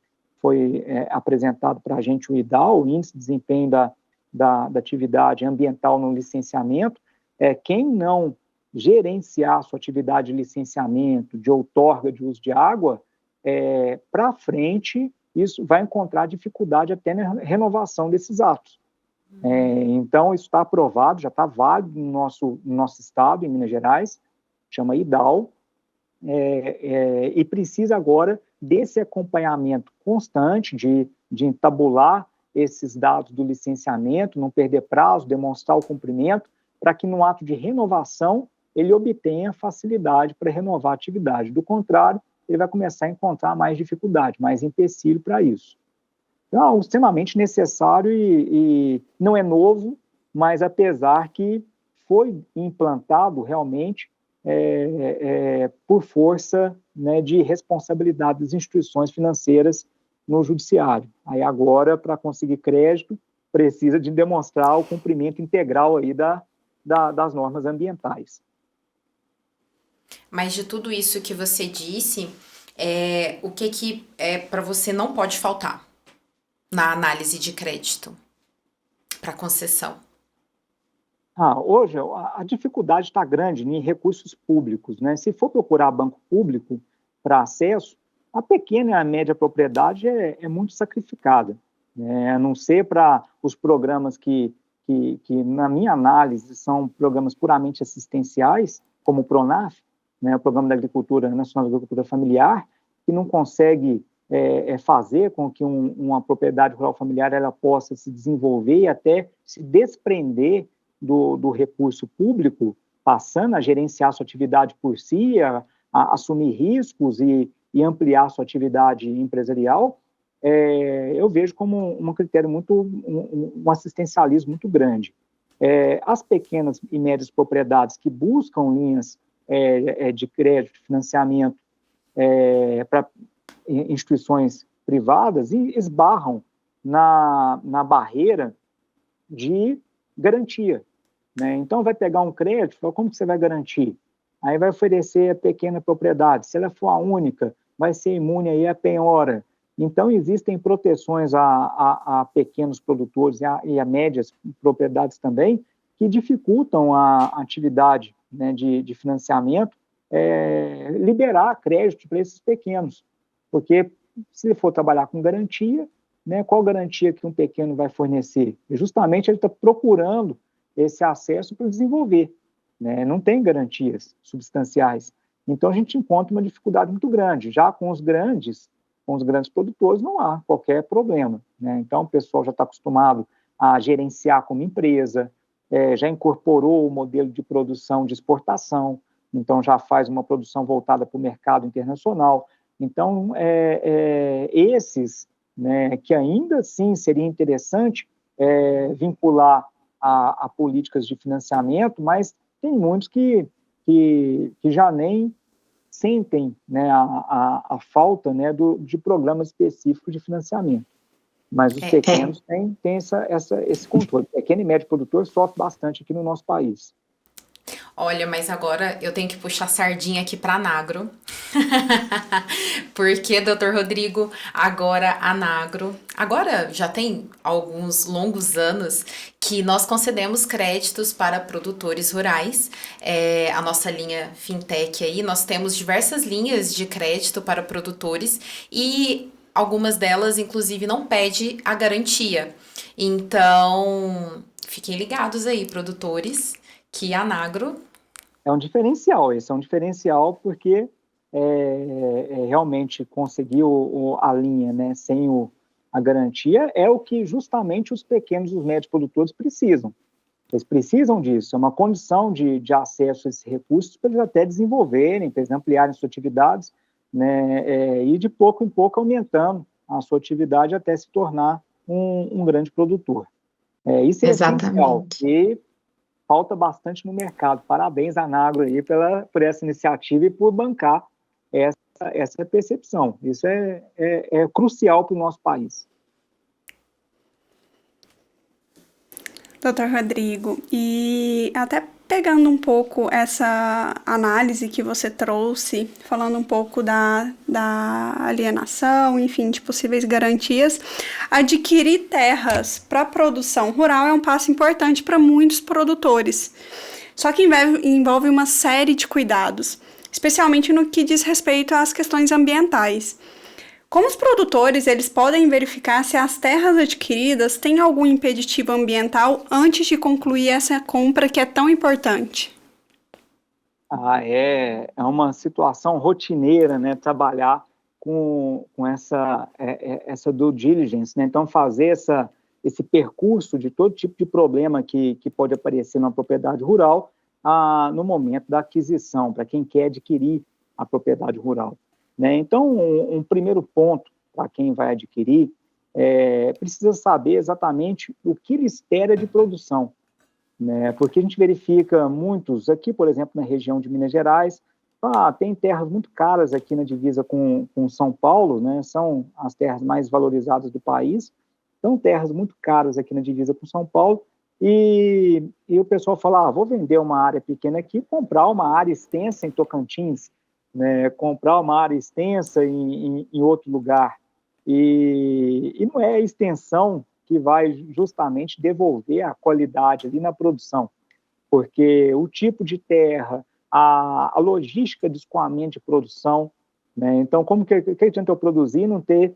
apresentado para a gente o IDAL, o Índice de Desempenho da Atividade Ambiental no Licenciamento. Quem não gerenciar sua atividade de licenciamento, de outorga de uso de água, para frente, isso vai encontrar dificuldade até na renovação desses atos. Então, isso está aprovado, já está válido no nosso estado, em Minas Gerais, chama IDAL, e precisa agora desse acompanhamento constante de entabular esses dados do licenciamento, não perder prazo, demonstrar o cumprimento, para que no ato de renovação ele obtenha facilidade para renovar a atividade. Do contrário, ele vai começar a encontrar mais dificuldade, mais empecilho para isso. É algo extremamente necessário e não é novo, mas apesar que foi implantado realmente por força, né, de responsabilidade das instituições financeiras no judiciário. Aí agora, para conseguir crédito, precisa de demonstrar o cumprimento integral aí das normas ambientais. Mas de tudo isso que você disse, o que para você não pode faltar na análise de crédito para concessão? Hoje a dificuldade está grande em recursos públicos, né? Se for procurar banco público para acesso, a pequena e a média propriedade é muito sacrificada, né? A não ser para os programas que, na minha análise, são programas puramente assistenciais, como o PRONAF, né? O Programa da Agricultura Nacional da Agricultura Familiar, que não consegue fazer com que uma propriedade rural familiar ela possa se desenvolver e até se desprender do recurso público, passando a gerenciar sua atividade por si, a assumir riscos e ampliar sua atividade empresarial, eu vejo como um critério um assistencialismo muito grande. As pequenas e médias propriedades que buscam linhas de crédito, de financiamento para instituições privadas esbarram na barreira de garantia, né? Então, vai pegar um crédito, como que você vai garantir? Aí vai oferecer a pequena propriedade. Se ela for a única, vai ser imune aí à penhora. Então, existem proteções a pequenos produtores e a médias propriedades também, que dificultam a atividade, né, de financiamento, liberar crédito para esses pequenos. Porque se ele for trabalhar com garantia, né, qual garantia que um pequeno vai fornecer? E justamente ele está procurando esse acesso para desenvolver, né? Não tem garantias substanciais. Então, a gente encontra uma dificuldade muito grande. Já com os grandes produtores, não há qualquer problema, né? Então, o pessoal já está acostumado a gerenciar como empresa, já incorporou o modelo de produção de exportação, então já faz uma produção voltada para o mercado internacional. Então, esses, né, que ainda assim seria interessante vincular a políticas de financiamento, mas tem muitos que já nem sentem, né, a falta, né, de programas específicos de financiamento. Mas os pequenos têm esse controle. Pequeno e médio produtor sofre bastante aqui no nosso país. Olha, mas agora eu tenho que puxar sardinha aqui para a Anagro. Porque, doutor Rodrigo, agora a Anagro, agora já tem alguns longos anos que nós concedemos créditos para produtores rurais. A nossa linha fintech aí, nós temos diversas linhas de crédito para produtores e algumas delas, inclusive, não pede a garantia. Então, fiquem ligados aí, produtores, que a Anagro é um diferencial. Esse é um diferencial porque realmente conseguir a linha, né, sem a garantia é o que justamente os pequenos e os médios produtores precisam. Eles precisam disso, é uma condição de acesso a esses recursos para eles até desenvolverem, para eles ampliarem suas atividades, né, e de pouco em pouco aumentando a sua atividade até se tornar um grande produtor. Isso é essencial e falta bastante no mercado. Parabéns, Anagro, aí, por essa iniciativa e por bancar essa percepção. Isso é crucial para o nosso país. Doutor Rodrigo, e até pegando um pouco essa análise que você trouxe, falando um pouco da alienação, enfim, de possíveis garantias, adquirir terras para produção rural é um passo importante para muitos produtores. Só que envolve uma série de cuidados, especialmente no que diz respeito às questões ambientais. Como os produtores, eles podem verificar se as terras adquiridas têm algum impeditivo ambiental antes de concluir essa compra que é tão importante? É uma situação rotineira, né, trabalhar com essa due diligence, né? Então, fazer esse percurso de todo tipo de problema que pode aparecer na propriedade rural no momento da aquisição, para quem quer adquirir a propriedade rural, né? Então, um primeiro ponto para quem vai adquirir precisa saber exatamente o que ele espera de produção, né? Porque a gente verifica muitos, aqui, por exemplo, na região de Minas Gerais, tem terras muito caras aqui na divisa com São Paulo, né? São as terras mais valorizadas do país, são terras muito caras aqui na divisa com São Paulo, e o pessoal fala, vou vender uma área pequena aqui, comprar uma área extensa em Tocantins, né? Comprar uma área extensa em outro lugar, e não é a extensão que vai justamente devolver a qualidade ali na produção, porque o tipo de terra, a logística de escoamento de produção, né? Então, como que adianta eu produzir e não ter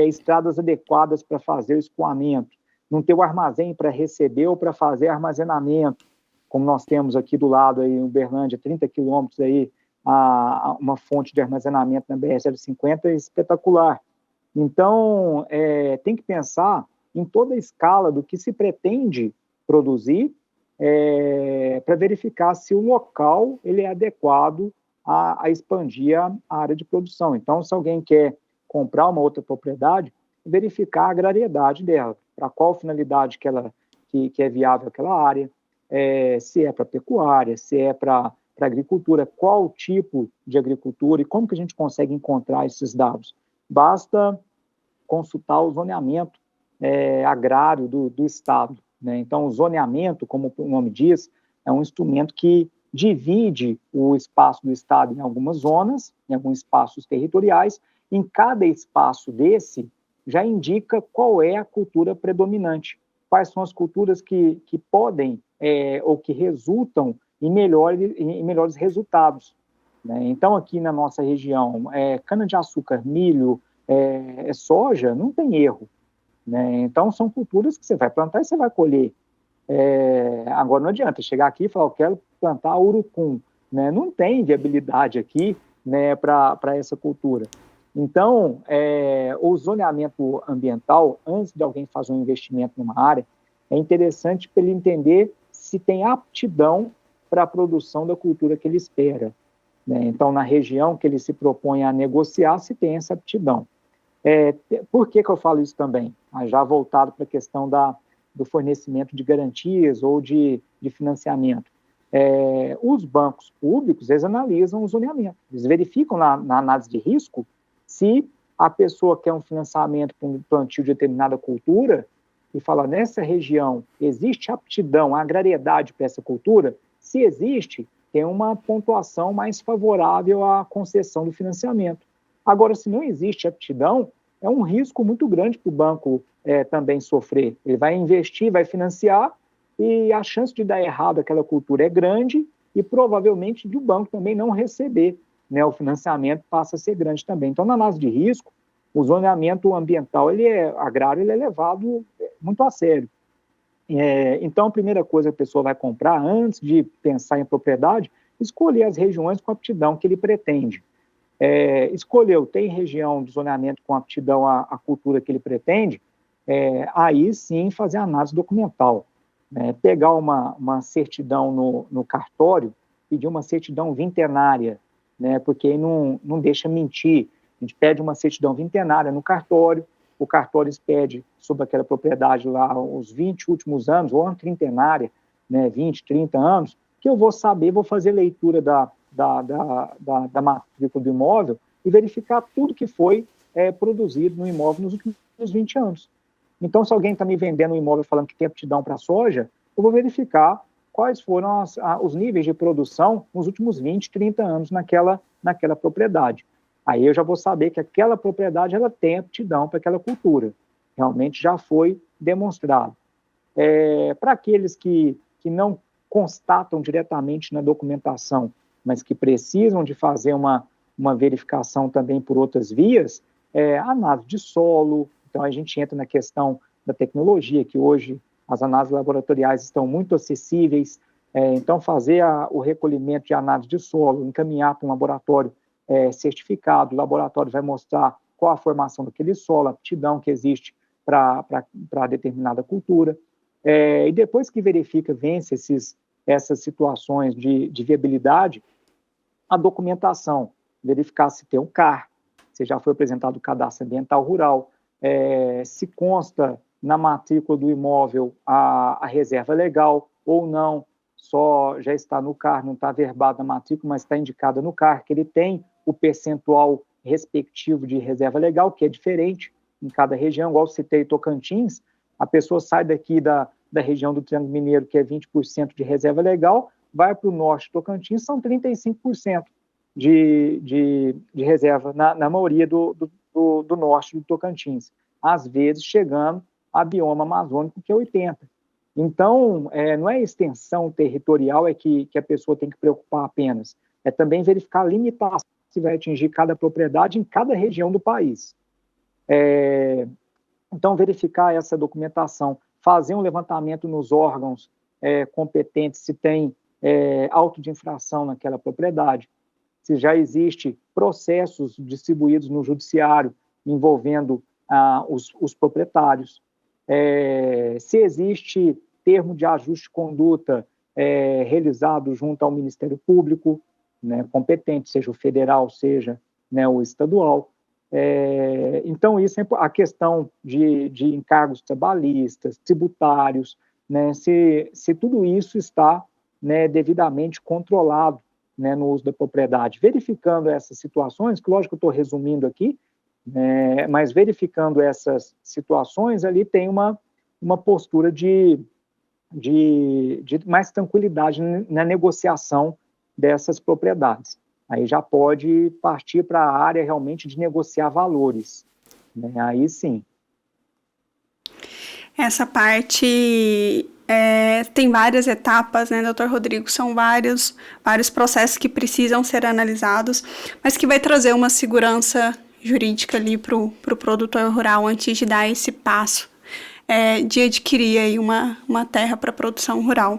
estradas adequadas para fazer o escoamento, não ter o armazém para receber ou para fazer armazenamento, como nós temos aqui do lado, aí, em Uberlândia, 30 quilômetros, aí, uma fonte de armazenamento na BR-050 espetacular. Então, tem que pensar em toda a escala do que se pretende produzir, para verificar se o local ele é adequado a expandir a área de produção. Então, se alguém quer comprar uma outra propriedade, verificar a agrariedade dela, para qual finalidade que é viável aquela área, se é para pecuária, se é para agricultura, qual tipo de agricultura e como que a gente consegue encontrar esses dados. Basta consultar o zoneamento agrário do Estado, né? Então, o zoneamento, como o nome diz, é um instrumento que divide o espaço do Estado em algumas zonas, em alguns espaços territoriais. Em cada espaço desse, já indica qual é a cultura predominante, quais são as culturas que podem ou que resultam em melhores resultados, né? Então, aqui na nossa região, cana-de-açúcar, milho, soja, não tem erro, né? Então, são culturas que você vai plantar e você vai colher. Agora, não adianta chegar aqui e falar, eu quero plantar urucum, né? Não tem viabilidade aqui, né, para essa cultura. Então, o zoneamento ambiental, antes de alguém fazer um investimento numa área, é interessante para ele entender se tem aptidão para a produção da cultura que ele espera, né? Então, na região que ele se propõe a negociar, se tem essa aptidão. Por que eu falo isso também? Já voltado para a questão do fornecimento de garantias ou de financiamento. Os bancos públicos, eles analisam o zoneamento, eles verificam na análise de risco se a pessoa quer um financiamento para um plantio de determinada cultura e fala, nessa região existe aptidão, agrariedade para essa cultura? Se existe, tem uma pontuação mais favorável à concessão do financiamento. Agora, se não existe aptidão, é um risco muito grande para o banco também sofrer. Ele vai investir, vai financiar, e a chance de dar errado aquela cultura é grande e provavelmente do banco também não receber, né? O financiamento passa a ser grande também. Então, na análise de risco, o zoneamento ambiental agrário ele é levado muito a sério. Então, a primeira coisa que a pessoa vai comprar, antes de pensar em propriedade, escolher as regiões com aptidão que ele pretende. Escolheu, tem região de zoneamento com aptidão à cultura que ele pretende, aí sim fazer análise documental, né? Pegar uma certidão no cartório, pedir uma certidão vintenária, né? Porque aí não deixa mentir. A gente pede uma certidão vintenária no cartório, o cartório expede sobre aquela propriedade lá os 20 últimos anos, ou uma trintenária, né? 20, 30 anos, que eu vou saber, vou fazer leitura da matrícula do imóvel e verificar tudo que foi produzido no imóvel nos últimos 20 anos. Então, se alguém está me vendendo um imóvel falando que tem aptidão para soja, eu vou verificar quais foram os níveis de produção nos últimos 20, 30 anos naquela propriedade. Aí eu já vou saber que aquela propriedade ela tem aptidão para aquela cultura. Realmente já foi demonstrado. Para aqueles que não constatam diretamente na documentação, mas que precisam de fazer uma verificação também por outras vias, análise de solo. Então, a gente entra na questão da tecnologia, que hoje as análises laboratoriais estão muito acessíveis. Então, fazer o recolhimento de análise de solo, encaminhar para um laboratório certificado, o laboratório vai mostrar qual a formação daquele solo, a aptidão que existe para determinada cultura. E depois que verifica, vence essas situações de viabilidade, a documentação, verificar se tem um CAR, se já foi apresentado o cadastro ambiental rural, se consta na matrícula do imóvel a reserva legal ou não, só já está no CAR, não está averbado na matrícula, mas está indicada no CAR, que ele tem o percentual respectivo de reserva legal, que é diferente em cada região, igual eu citei Tocantins, a pessoa sai daqui da região do Triângulo Mineiro, que é 20% de reserva legal, vai para o norte do Tocantins, são 35% de reserva, na maioria do norte do Tocantins, às vezes chegando a bioma amazônico, que é 80%. Então, não é extensão territorial que a pessoa tem que preocupar apenas, é também verificar a limitação que vai atingir cada propriedade em cada região do país. Então, verificar essa documentação, fazer um levantamento nos órgãos competentes, se tem auto de infração naquela propriedade, se já existe processos distribuídos no judiciário envolvendo os proprietários, se existe termo de ajuste de conduta realizado junto ao Ministério Público, né, competente, seja o federal, seja, né, o estadual. Então, isso é a questão de encargos trabalhistas, tributários, né, se tudo isso está, né, devidamente controlado, né, no uso da propriedade. Verificando essas situações, que lógico que eu estou resumindo aqui, mas verificando essas situações, ali tem uma postura de mais tranquilidade na negociação dessas propriedades. Aí já pode partir para a área realmente de negociar valores, né? Aí sim. Essa parte tem várias etapas, né, doutor Rodrigo? São vários processos que precisam ser analisados, mas que vai trazer uma segurança jurídica ali para o produtor rural antes de dar esse passo de adquirir aí uma terra para produção rural.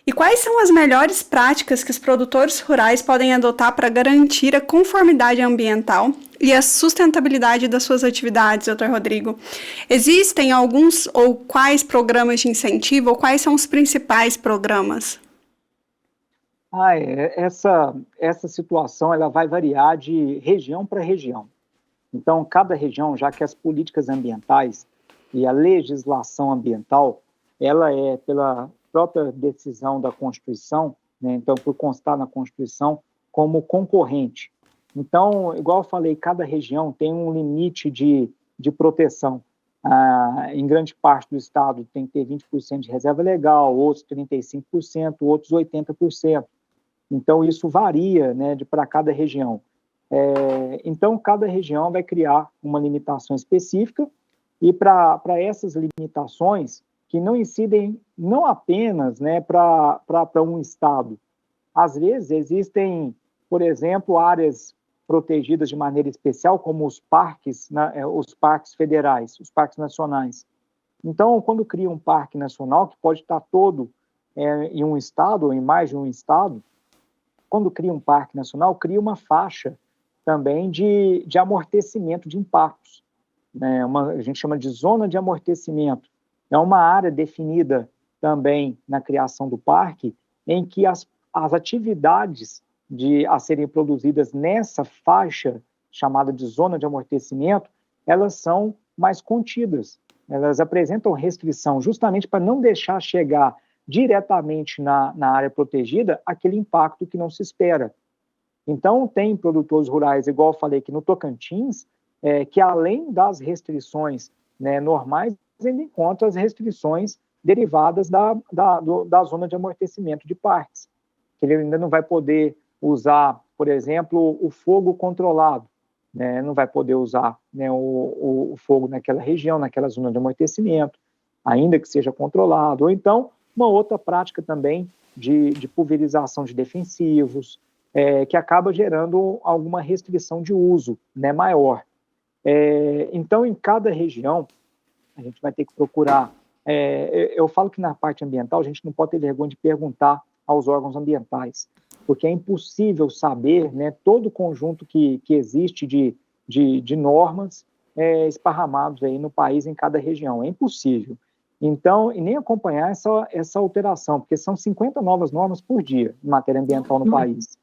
E quais são as melhores práticas que os produtores rurais podem adotar para garantir a conformidade ambiental e a sustentabilidade das suas atividades, doutor Rodrigo? Existem alguns ou quais programas de incentivo ou quais são os principais programas? Essa situação ela vai variar de região para região. Então, cada região, já que as políticas ambientais e a legislação ambiental, ela é pela própria decisão da Constituição, né, então, por constar na Constituição, como concorrente. Então, igual eu falei, cada região tem um limite de proteção. Em grande parte do estado tem que ter 20% de reserva legal, outros 35%, outros 80%. Então, isso varia, né, para cada região. Então, cada região vai criar uma limitação específica e para essas limitações, que não incidem não apenas, né, para um estado. Às vezes existem, por exemplo, áreas protegidas de maneira especial, como os parques federais, os parques nacionais. Então, quando cria um parque nacional, que pode estar todo em um estado ou em mais de um estado, quando cria um parque nacional, cria uma faixa também de amortecimento de impactos, né? A gente chama de zona de amortecimento. É uma área definida também na criação do parque, em que as atividades a serem produzidas nessa faixa, chamada de zona de amortecimento, elas são mais contidas. Elas apresentam restrição justamente para não deixar chegar diretamente na área protegida aquele impacto que não se espera. Então, tem produtores rurais, igual eu falei aqui no Tocantins, que além das restrições, né, normais, ainda encontra as restrições derivadas da zona de amortecimento de parques. Ele ainda não vai poder usar, por exemplo, o fogo controlado, né? Não vai poder usar, né, o fogo naquela região, naquela zona de amortecimento, ainda que seja controlado. Ou então, uma outra prática também de pulverização de defensivos, que acaba gerando alguma restrição de uso, né, maior. Então, em cada região, a gente vai ter que procurar. Eu falo que na parte ambiental a gente não pode ter vergonha de perguntar aos órgãos ambientais, porque é impossível saber, né, todo o conjunto que existe de normas esparramados aí no país, em cada região. É impossível. Então, e nem acompanhar essa alteração, porque são 50 novas normas por dia em matéria ambiental no país.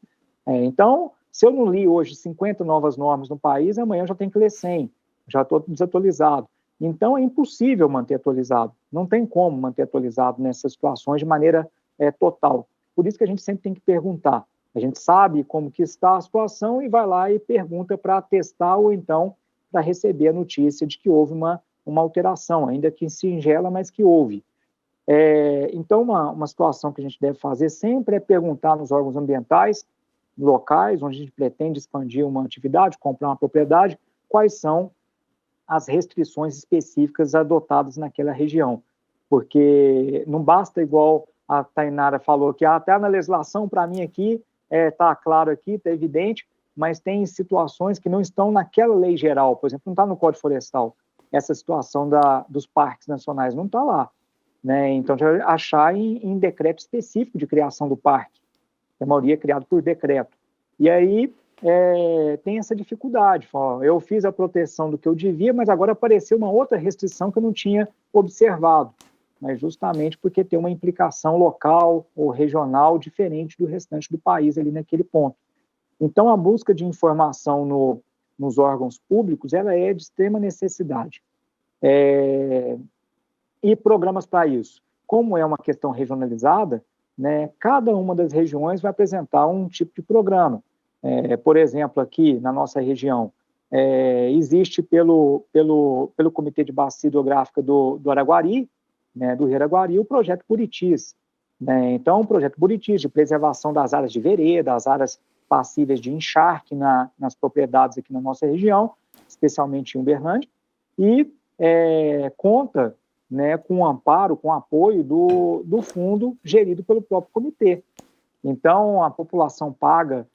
Então, se eu não li hoje 50 novas normas no país, amanhã eu já tenho que ler 100. já estou desatualizado. Então, é impossível manter atualizado, não tem como manter atualizado nessas situações de maneira total. Por isso que a gente sempre tem que perguntar. A gente sabe como que está a situação e vai lá e pergunta para testar ou então para receber a notícia de que houve uma alteração, ainda que singela, mas que houve. Então, uma situação que a gente deve fazer sempre é perguntar nos órgãos ambientais locais, onde a gente pretende expandir uma atividade, comprar uma propriedade, quais são as restrições específicas adotadas naquela região. Porque não basta, igual a Tainara falou, que até na legislação, para mim aqui, está claro aqui, está evidente, mas tem situações que não estão naquela lei geral, por exemplo, não está no Código Florestal. Essa situação dos parques nacionais não está lá. Né? Então, já achar em decreto específico de criação do parque. A maioria é criado por decreto. E aí tem essa dificuldade. Eu fiz a proteção do que eu devia, mas agora apareceu uma outra restrição que eu não tinha observado. Mas justamente porque tem uma implicação local ou regional diferente do restante do país ali naquele ponto. Então, a busca de informação nos órgãos públicos, ela é de extrema necessidade. E programas para isso. Como é uma questão regionalizada, né, cada uma das regiões vai apresentar um tipo de programa. Por exemplo, aqui na nossa região, existe pelo Comitê de Bacia Hidrográfica do Araguari, né, do Rio Araguari, o projeto Buritis. Né? Então, o projeto Buritis de preservação das áreas de vereda, as áreas passíveis de encharque nas propriedades aqui na nossa região, especialmente em Uberlândia, e conta, né, com o amparo, com o apoio do fundo gerido pelo próprio comitê. Então, a população paga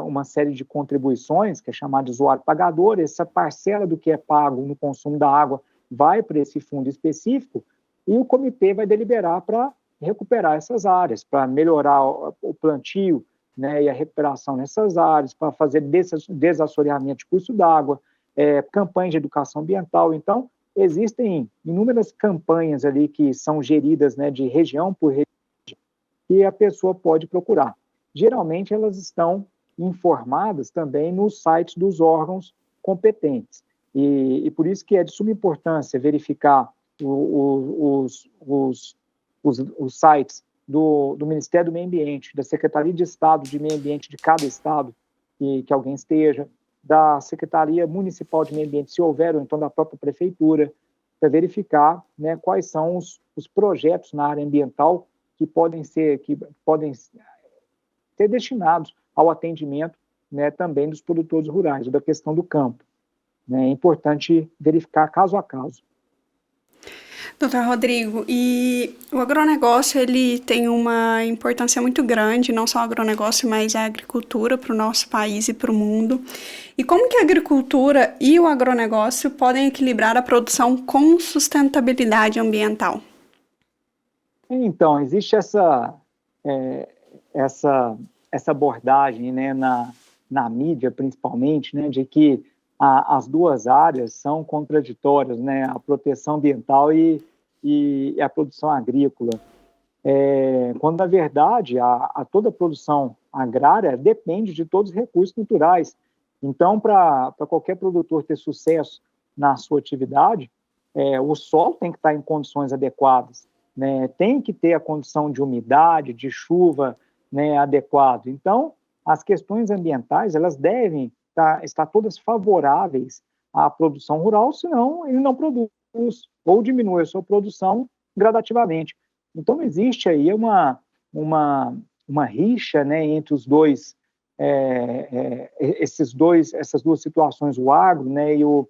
uma série de contribuições, que é chamada de usuário pagador, essa parcela do que é pago no consumo da água vai para esse fundo específico, e o comitê vai deliberar para recuperar essas áreas, para melhorar o plantio, né, e a recuperação nessas áreas, para fazer desassoreamento de curso d'água, campanhas de educação ambiental. Então, existem inúmeras campanhas ali que são geridas, né, de região por região, que a pessoa pode procurar. Geralmente, elas estão informadas também nos sites dos órgãos competentes. E por isso que é de suma importância verificar os sites do Ministério do Meio Ambiente, da Secretaria de Estado de Meio Ambiente de cada estado que alguém esteja, da Secretaria Municipal de Meio Ambiente, se houver, ou então da própria Prefeitura, para verificar, né, quais são os projetos na área ambiental que podem ser destinados ao atendimento, né, também dos produtores rurais, ou da questão do campo. Né? É importante verificar caso a caso. Doutor Rodrigo, e o agronegócio, ele tem uma importância muito grande, não só o agronegócio, mas a agricultura para o nosso país e para o mundo. E como que a agricultura e o agronegócio podem equilibrar a produção com sustentabilidade ambiental? Então, existe essa abordagem, né, na mídia, principalmente, né, de que as duas áreas são contraditórias, né, a proteção ambiental e a produção agrícola. Quando, na verdade, toda a produção agrária depende de todos os recursos naturais. Então, para qualquer produtor ter sucesso na sua atividade, o solo tem que estar em condições adequadas, né, tem que ter a condição de umidade, de chuva, né, adequado. Então, as questões ambientais, elas devem estar todas favoráveis à produção rural, senão ele não produz ou diminui a sua produção gradativamente. Então, existe aí uma rixa, né, entre os dois, essas duas situações, o agro, né, e o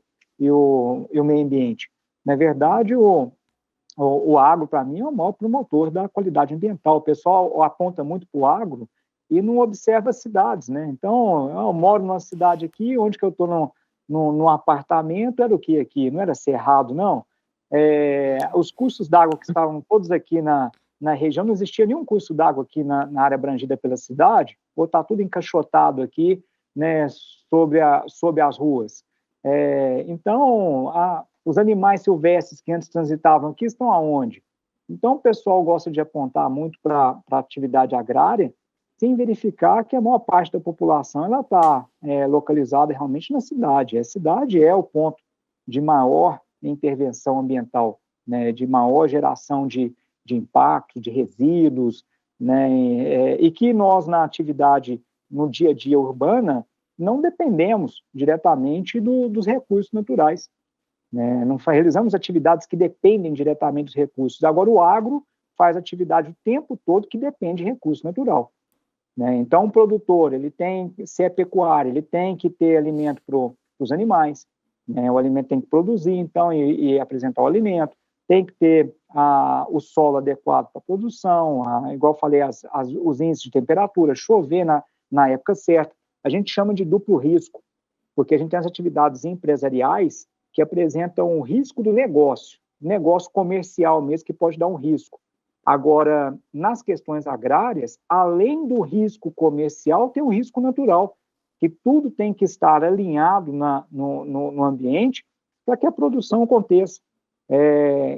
meio ambiente. Na verdade, o agro, para mim, é o maior promotor da qualidade ambiental. O pessoal aponta muito para o agro e não observa as cidades, né? Então, eu moro numa cidade aqui, onde que eu estou num apartamento, era o que aqui? Não era cerrado, não. Os cursos d'água que estavam todos aqui na região, não existia nenhum curso d'água aqui na área abrangida pela cidade, ou está tudo encaixotado aqui, né, sobre as ruas. Então, os animais silvestres que antes transitavam aqui estão aonde? Então, o pessoal gosta de apontar muito para a atividade agrária, sem verificar que a maior parte da população está localizada realmente na cidade. A cidade é o ponto de maior intervenção ambiental, né, de maior geração de impacto, de resíduos, né, e que nós, na atividade, no dia a dia urbana, não dependemos diretamente dos recursos naturais, né, não realizamos atividades que dependem diretamente dos recursos. Agora, o agro faz atividade o tempo todo que depende de recurso natural, né? Então, o produtor, ele tem, se é pecuário, ele tem que ter alimento para os animais, né? O alimento tem que produzir, então, e apresentar o alimento, tem que ter o solo adequado para a produção, igual eu falei, os índices de temperatura, chover na época certa. A gente chama de duplo risco, porque a gente tem as atividades empresariais que apresentam o risco do negócio comercial mesmo, que pode dar um risco. Agora, nas questões agrárias, além do risco comercial, tem o risco natural, que tudo tem que estar alinhado no ambiente para que a produção aconteça.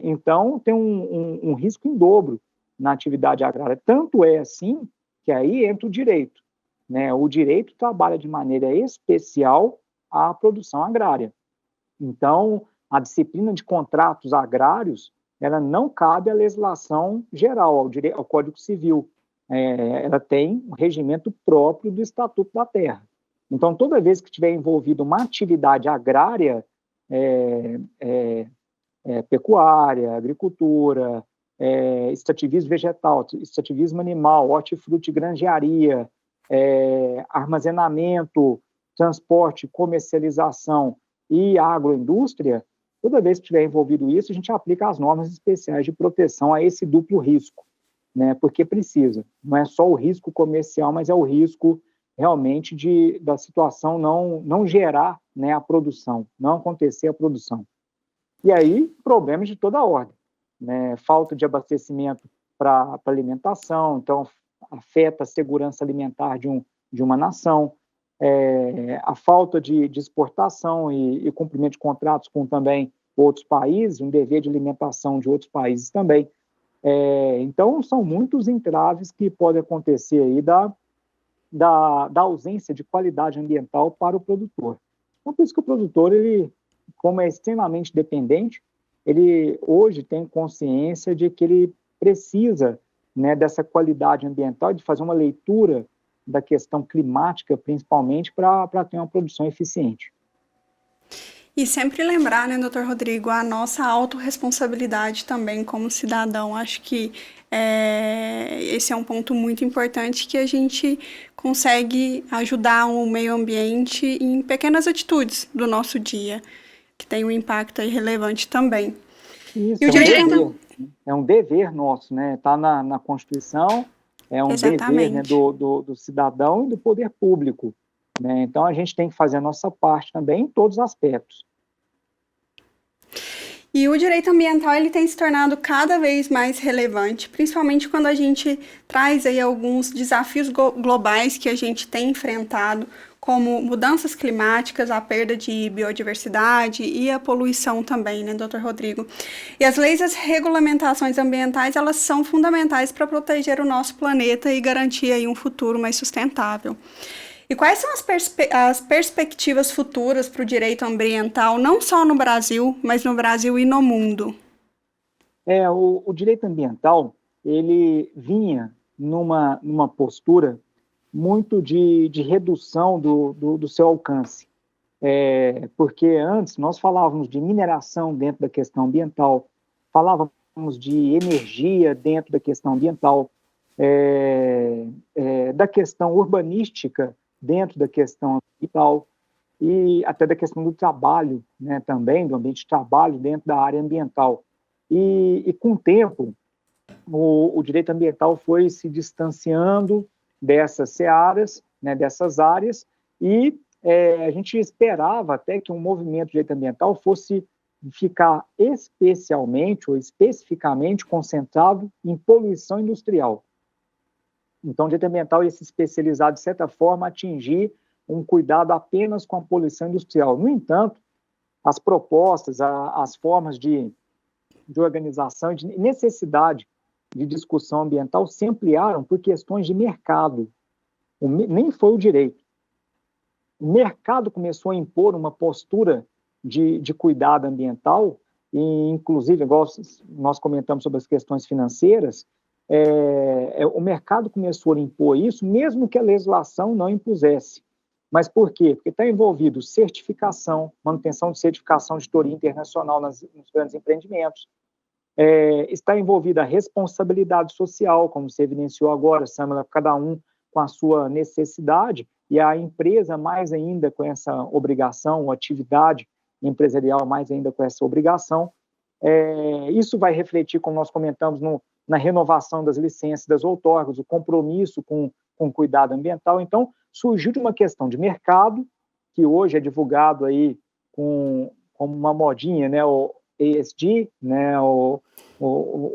Então, tem um risco em dobro na atividade agrária. Tanto é assim que aí entra o direito, né? O direito trabalha de maneira especial a produção agrária. Então, a disciplina de contratos agrários, ela não cabe à legislação geral, ao Código Civil. Ela tem um regimento próprio do Estatuto da Terra. Então, toda vez que tiver envolvido uma atividade agrária, pecuária, agricultura, extrativismo vegetal, extrativismo animal, hortifruti e granjearia, armazenamento, transporte, comercialização e agroindústria, toda vez que tiver envolvido isso, a gente aplica as normas especiais de proteção a esse duplo risco, né? Porque precisa. Não é só o risco comercial, mas é o risco realmente da situação não gerar, né, a produção, não acontecer a produção. E aí, problemas de toda ordem, né? Falta de abastecimento para alimentação, então afeta a segurança alimentar de uma nação, a falta de exportação e cumprimento de contratos com também outros países, um dever de alimentação de outros países também. Então, são muitos entraves que podem acontecer aí da ausência de qualidade ambiental para o produtor. Então, por isso que o produtor, ele, como é extremamente dependente, ele hoje tem consciência de que ele precisa, né, dessa qualidade ambiental, de fazer uma leitura da questão climática, principalmente, para ter uma produção eficiente. E sempre lembrar, né, doutor Rodrigo, a nossa autorresponsabilidade também como cidadão. Acho que esse é um ponto muito importante, que a gente consegue ajudar o meio ambiente em pequenas atitudes do nosso dia, que tem um impacto aí relevante também. Isso, é um dever nosso, né? Está na Constituição, é um dever, né, do cidadão e do poder público, né? Então, a gente tem que fazer a nossa parte também em todos os aspectos. E o direito ambiental, ele tem se tornado cada vez mais relevante, principalmente quando a gente traz aí alguns desafios globais que a gente tem enfrentado, como mudanças climáticas, a perda de biodiversidade e a poluição também, né, doutor Rodrigo? E as leis e as regulamentações ambientais, elas são fundamentais para proteger o nosso planeta e garantir aí um futuro mais sustentável. E quais são as perspectivas futuras para o direito ambiental, não só no Brasil, mas no Brasil e no mundo? O direito ambiental, ele vinha numa postura muito de redução do seu alcance. Porque antes nós falávamos de mineração dentro da questão ambiental, falávamos de energia dentro da questão ambiental, da questão urbanística dentro da questão ambiental e até da questão do trabalho, né, também, do ambiente de trabalho dentro da área ambiental. E com o tempo, o direito ambiental foi se distanciando dessas searas, né, dessas áreas, e a gente esperava até que um movimento de direito ambiental fosse ficar especialmente ou especificamente concentrado em poluição industrial. Então, o direito ambiental ia se especializar, de certa forma, a atingir um cuidado apenas com a poluição industrial. No entanto, as propostas, as formas de organização e de necessidade de discussão ambiental se ampliaram por questões de mercado. Nem foi o direito. O mercado começou a impor uma postura de cuidado ambiental, e inclusive, igual nós comentamos sobre as questões financeiras, o mercado começou a impor isso, mesmo que a legislação não impusesse. Mas por quê? Porque está envolvido certificação, manutenção de certificação de auditoria internacional nos grandes empreendimentos, está envolvida a responsabilidade social, como você evidenciou agora, Samela, cada um com a sua necessidade, e a empresa mais ainda com essa obrigação, ou atividade empresarial mais ainda com essa obrigação. Isso vai refletir, como nós comentamos, na renovação das licenças das outorgas, o compromisso com cuidado ambiental. Então, surgiu de uma questão de mercado, que hoje é divulgado aí como uma modinha, né, o ESG, né, o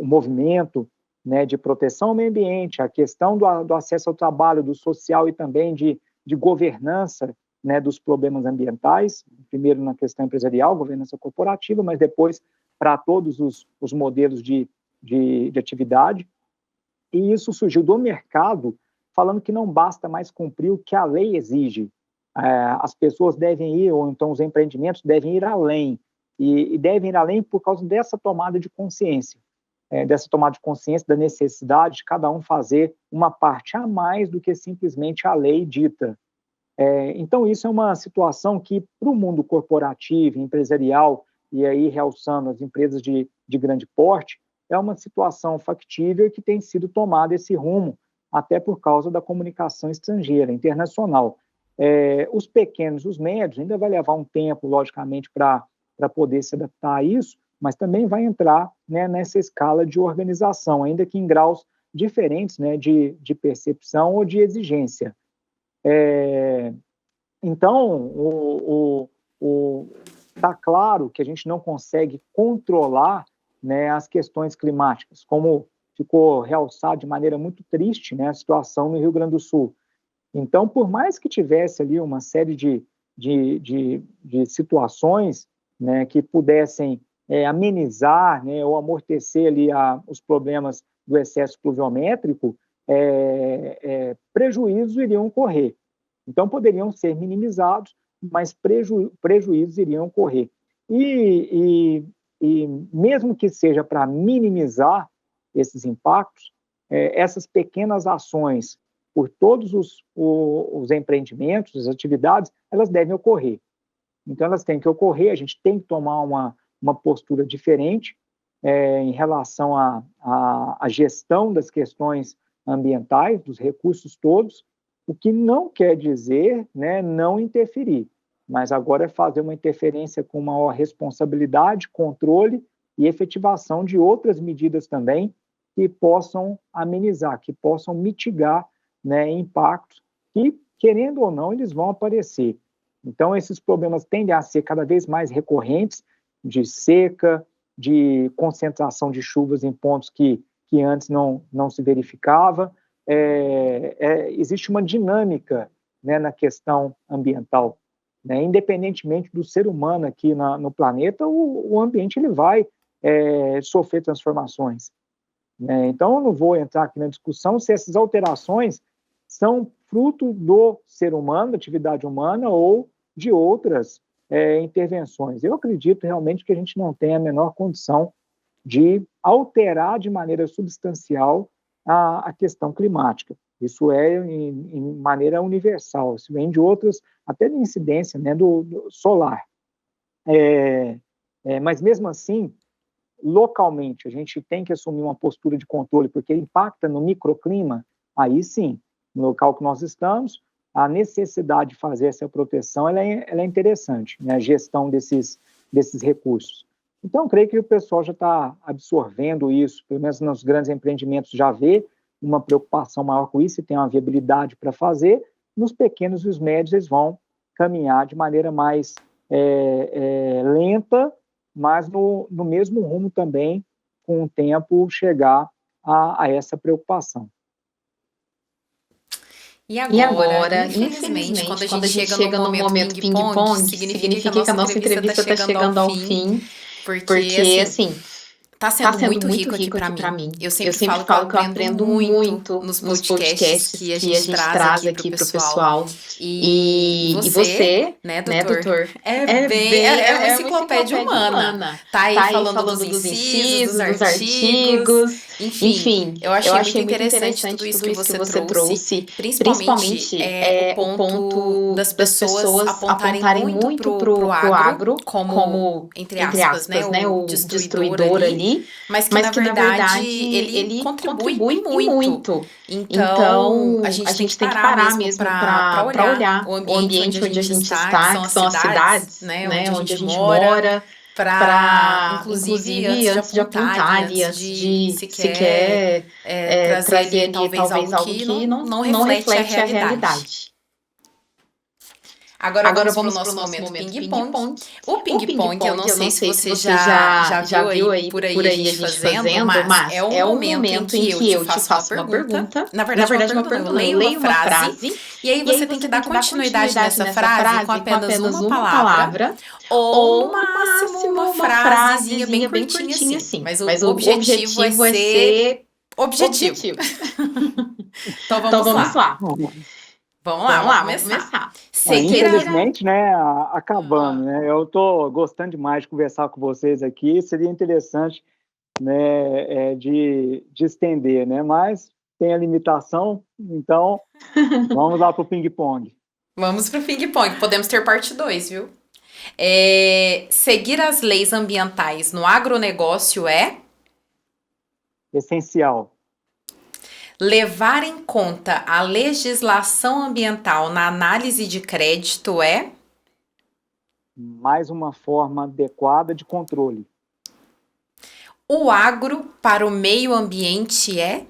movimento, né, de proteção ao meio ambiente, a questão do acesso ao trabalho, do social e também de governança, né, dos problemas ambientais, primeiro na questão empresarial, governança corporativa, mas depois para todos os modelos de atividade. E isso surgiu do mercado, falando que não basta mais cumprir o que a lei exige. As pessoas devem ir, ou então os empreendimentos devem ir além, e devem ir além por causa dessa tomada de consciência, da necessidade de cada um fazer uma parte a mais do que simplesmente a lei dita. Então, isso é uma situação que, para o mundo corporativo, empresarial, e aí realçando as empresas de grande porte, é uma situação factível e que tem sido tomada esse rumo, até por causa da comunicação estrangeira, internacional. Os pequenos, os médios, ainda vai levar um tempo, logicamente, para poder se adaptar a isso, mas também vai entrar, né, nessa escala de organização, ainda que em graus diferentes, né, de percepção ou de exigência. Então, está claro que a gente não consegue controlar, né, as questões climáticas, como ficou realçado de maneira muito triste, né, a situação no Rio Grande do Sul. Então, por mais que tivesse ali uma série de situações, né, que pudessem amenizar, né, ou amortecer ali os problemas do excesso pluviométrico, prejuízos iriam ocorrer. Então, poderiam ser minimizados, mas prejuízos iriam ocorrer. E mesmo que seja para minimizar esses impactos, essas pequenas ações por todos os empreendimentos, as atividades, elas devem ocorrer. Então, elas têm que ocorrer, a gente tem que tomar uma postura diferente em relação à gestão das questões ambientais, dos recursos todos, o que não quer dizer, né, não interferir, mas agora é fazer uma interferência com maior responsabilidade, controle e efetivação de outras medidas também que possam amenizar, que possam mitigar, né, impactos que, querendo ou não, eles vão aparecer. Então, esses problemas tendem a ser cada vez mais recorrentes, de seca, de concentração de chuvas em pontos que antes não se verificava. Existe uma dinâmica, né, na questão ambiental, né? Independentemente do ser humano aqui no planeta, o ambiente ele vai sofrer transformações, né? Então, eu não vou entrar aqui na discussão se essas alterações são fruto do ser humano, da atividade humana, ou de outras intervenções. Eu acredito realmente que a gente não tem a menor condição de alterar de maneira substancial a questão climática. Isso em maneira universal, isso vem de outras, até de incidência, né, do solar. Mas mesmo assim, localmente, a gente tem que assumir uma postura de controle, porque impacta no microclima, aí sim, no local que nós estamos, a necessidade de fazer essa proteção ela é interessante, né, a gestão desses recursos. Então, creio que o pessoal já está absorvendo isso, pelo menos nos grandes empreendimentos já vê uma preocupação maior com isso e tem uma viabilidade para fazer. Nos pequenos e os médios, eles vão caminhar de maneira mais lenta, mas no mesmo rumo também, com o tempo, chegar a essa preocupação. E agora, infelizmente, quando a gente chega no momento ping-pong, significa que a nossa entrevista está chegando ao fim, porque assim, Tá sendo muito rico aqui pra mim. Eu sempre falo que eu aprendo muito nos podcasts que a gente traz aqui pro pessoal. E você, né, doutor? É uma enciclopédia humana. Tá aí falando dos incisos, dos artigos. Enfim, eu achei muito interessante tudo isso que você trouxe. Principalmente o ponto das pessoas apontarem muito pro agro como, entre aspas, né, o destruidor ali, mas que na verdade ele contribui muito. Então, a gente tem que parar mesmo para olhar o ambiente onde a gente está, que são as cidades, né, onde a gente mora, para, inclusive, antes de apontar ali, antes de sequer trazer ali, talvez algo que não reflete a realidade. Agora vamos pro nosso momento ping-pong. O ping-pong, eu não sei se você já viu aí por aí a gente fazendo, mas é o momento em que eu te faço uma pergunta. Na verdade, uma pergunta, eu leio uma frase, e aí você tem que dar continuidade nessa frase com apenas uma palavra, ou no máximo uma frasezinha bem curtinha assim. Mas o objetivo é ser objetivo. Então vamos lá. Vamos lá, vamos começar. Infelizmente, né, acabando, né? Eu tô gostando demais de conversar com vocês aqui. Seria interessante, né, de estender, né? Mas tem a limitação, então vamos lá pro ping-pong. Vamos pro ping-pong. Podemos ter parte 2, viu? Seguir as leis ambientais no agronegócio é? Essencial. Levar em conta a legislação ambiental na análise de crédito é? Mais uma forma adequada de controle. O agro para o meio ambiente é?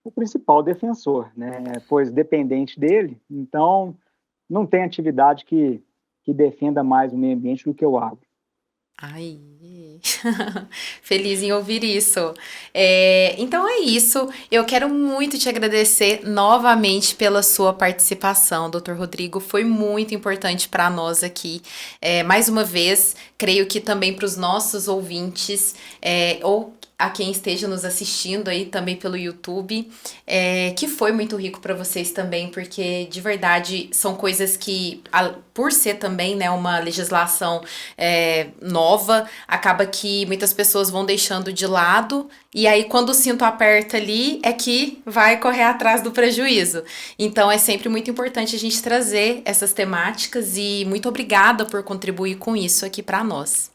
O principal defensor, né? Pois dependente dele, então não tem atividade que defenda mais o meio ambiente do que o agro. Ai, feliz em ouvir isso. Então é isso. Eu quero muito te agradecer novamente pela sua participação, Dr. Rodrigo. Foi muito importante para nós aqui. Mais uma vez, creio que também para os nossos ouvintes, ou a quem esteja nos assistindo aí também pelo YouTube, que foi muito rico para vocês também, porque de verdade são coisas que, por ser também, né, uma legislação nova, acaba que muitas pessoas vão deixando de lado, e aí quando o cinto aperta ali é que vai correr atrás do prejuízo. Então é sempre muito importante a gente trazer essas temáticas, e muito obrigada por contribuir com isso aqui para nós.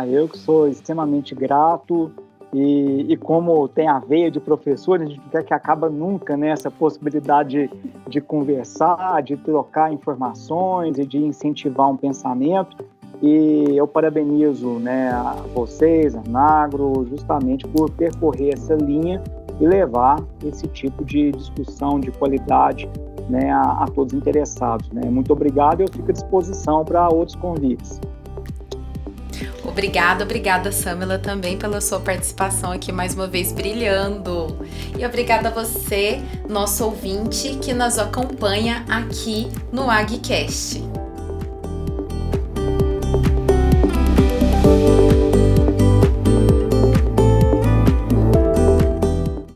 Eu que sou extremamente grato, e como tem a veia de professor, a gente não quer que acaba nunca, né, essa possibilidade de conversar, de trocar informações e de incentivar um pensamento. E eu parabenizo, né, a vocês, a Nagro, justamente por percorrer essa linha e levar esse tipo de discussão de qualidade, né, a todos interessados, né. Muito obrigado, eu fico à disposição para outros convites. Obrigada, Samila, também pela sua participação aqui mais uma vez brilhando. E obrigada a você, nosso ouvinte, que nos acompanha aqui no AgCast.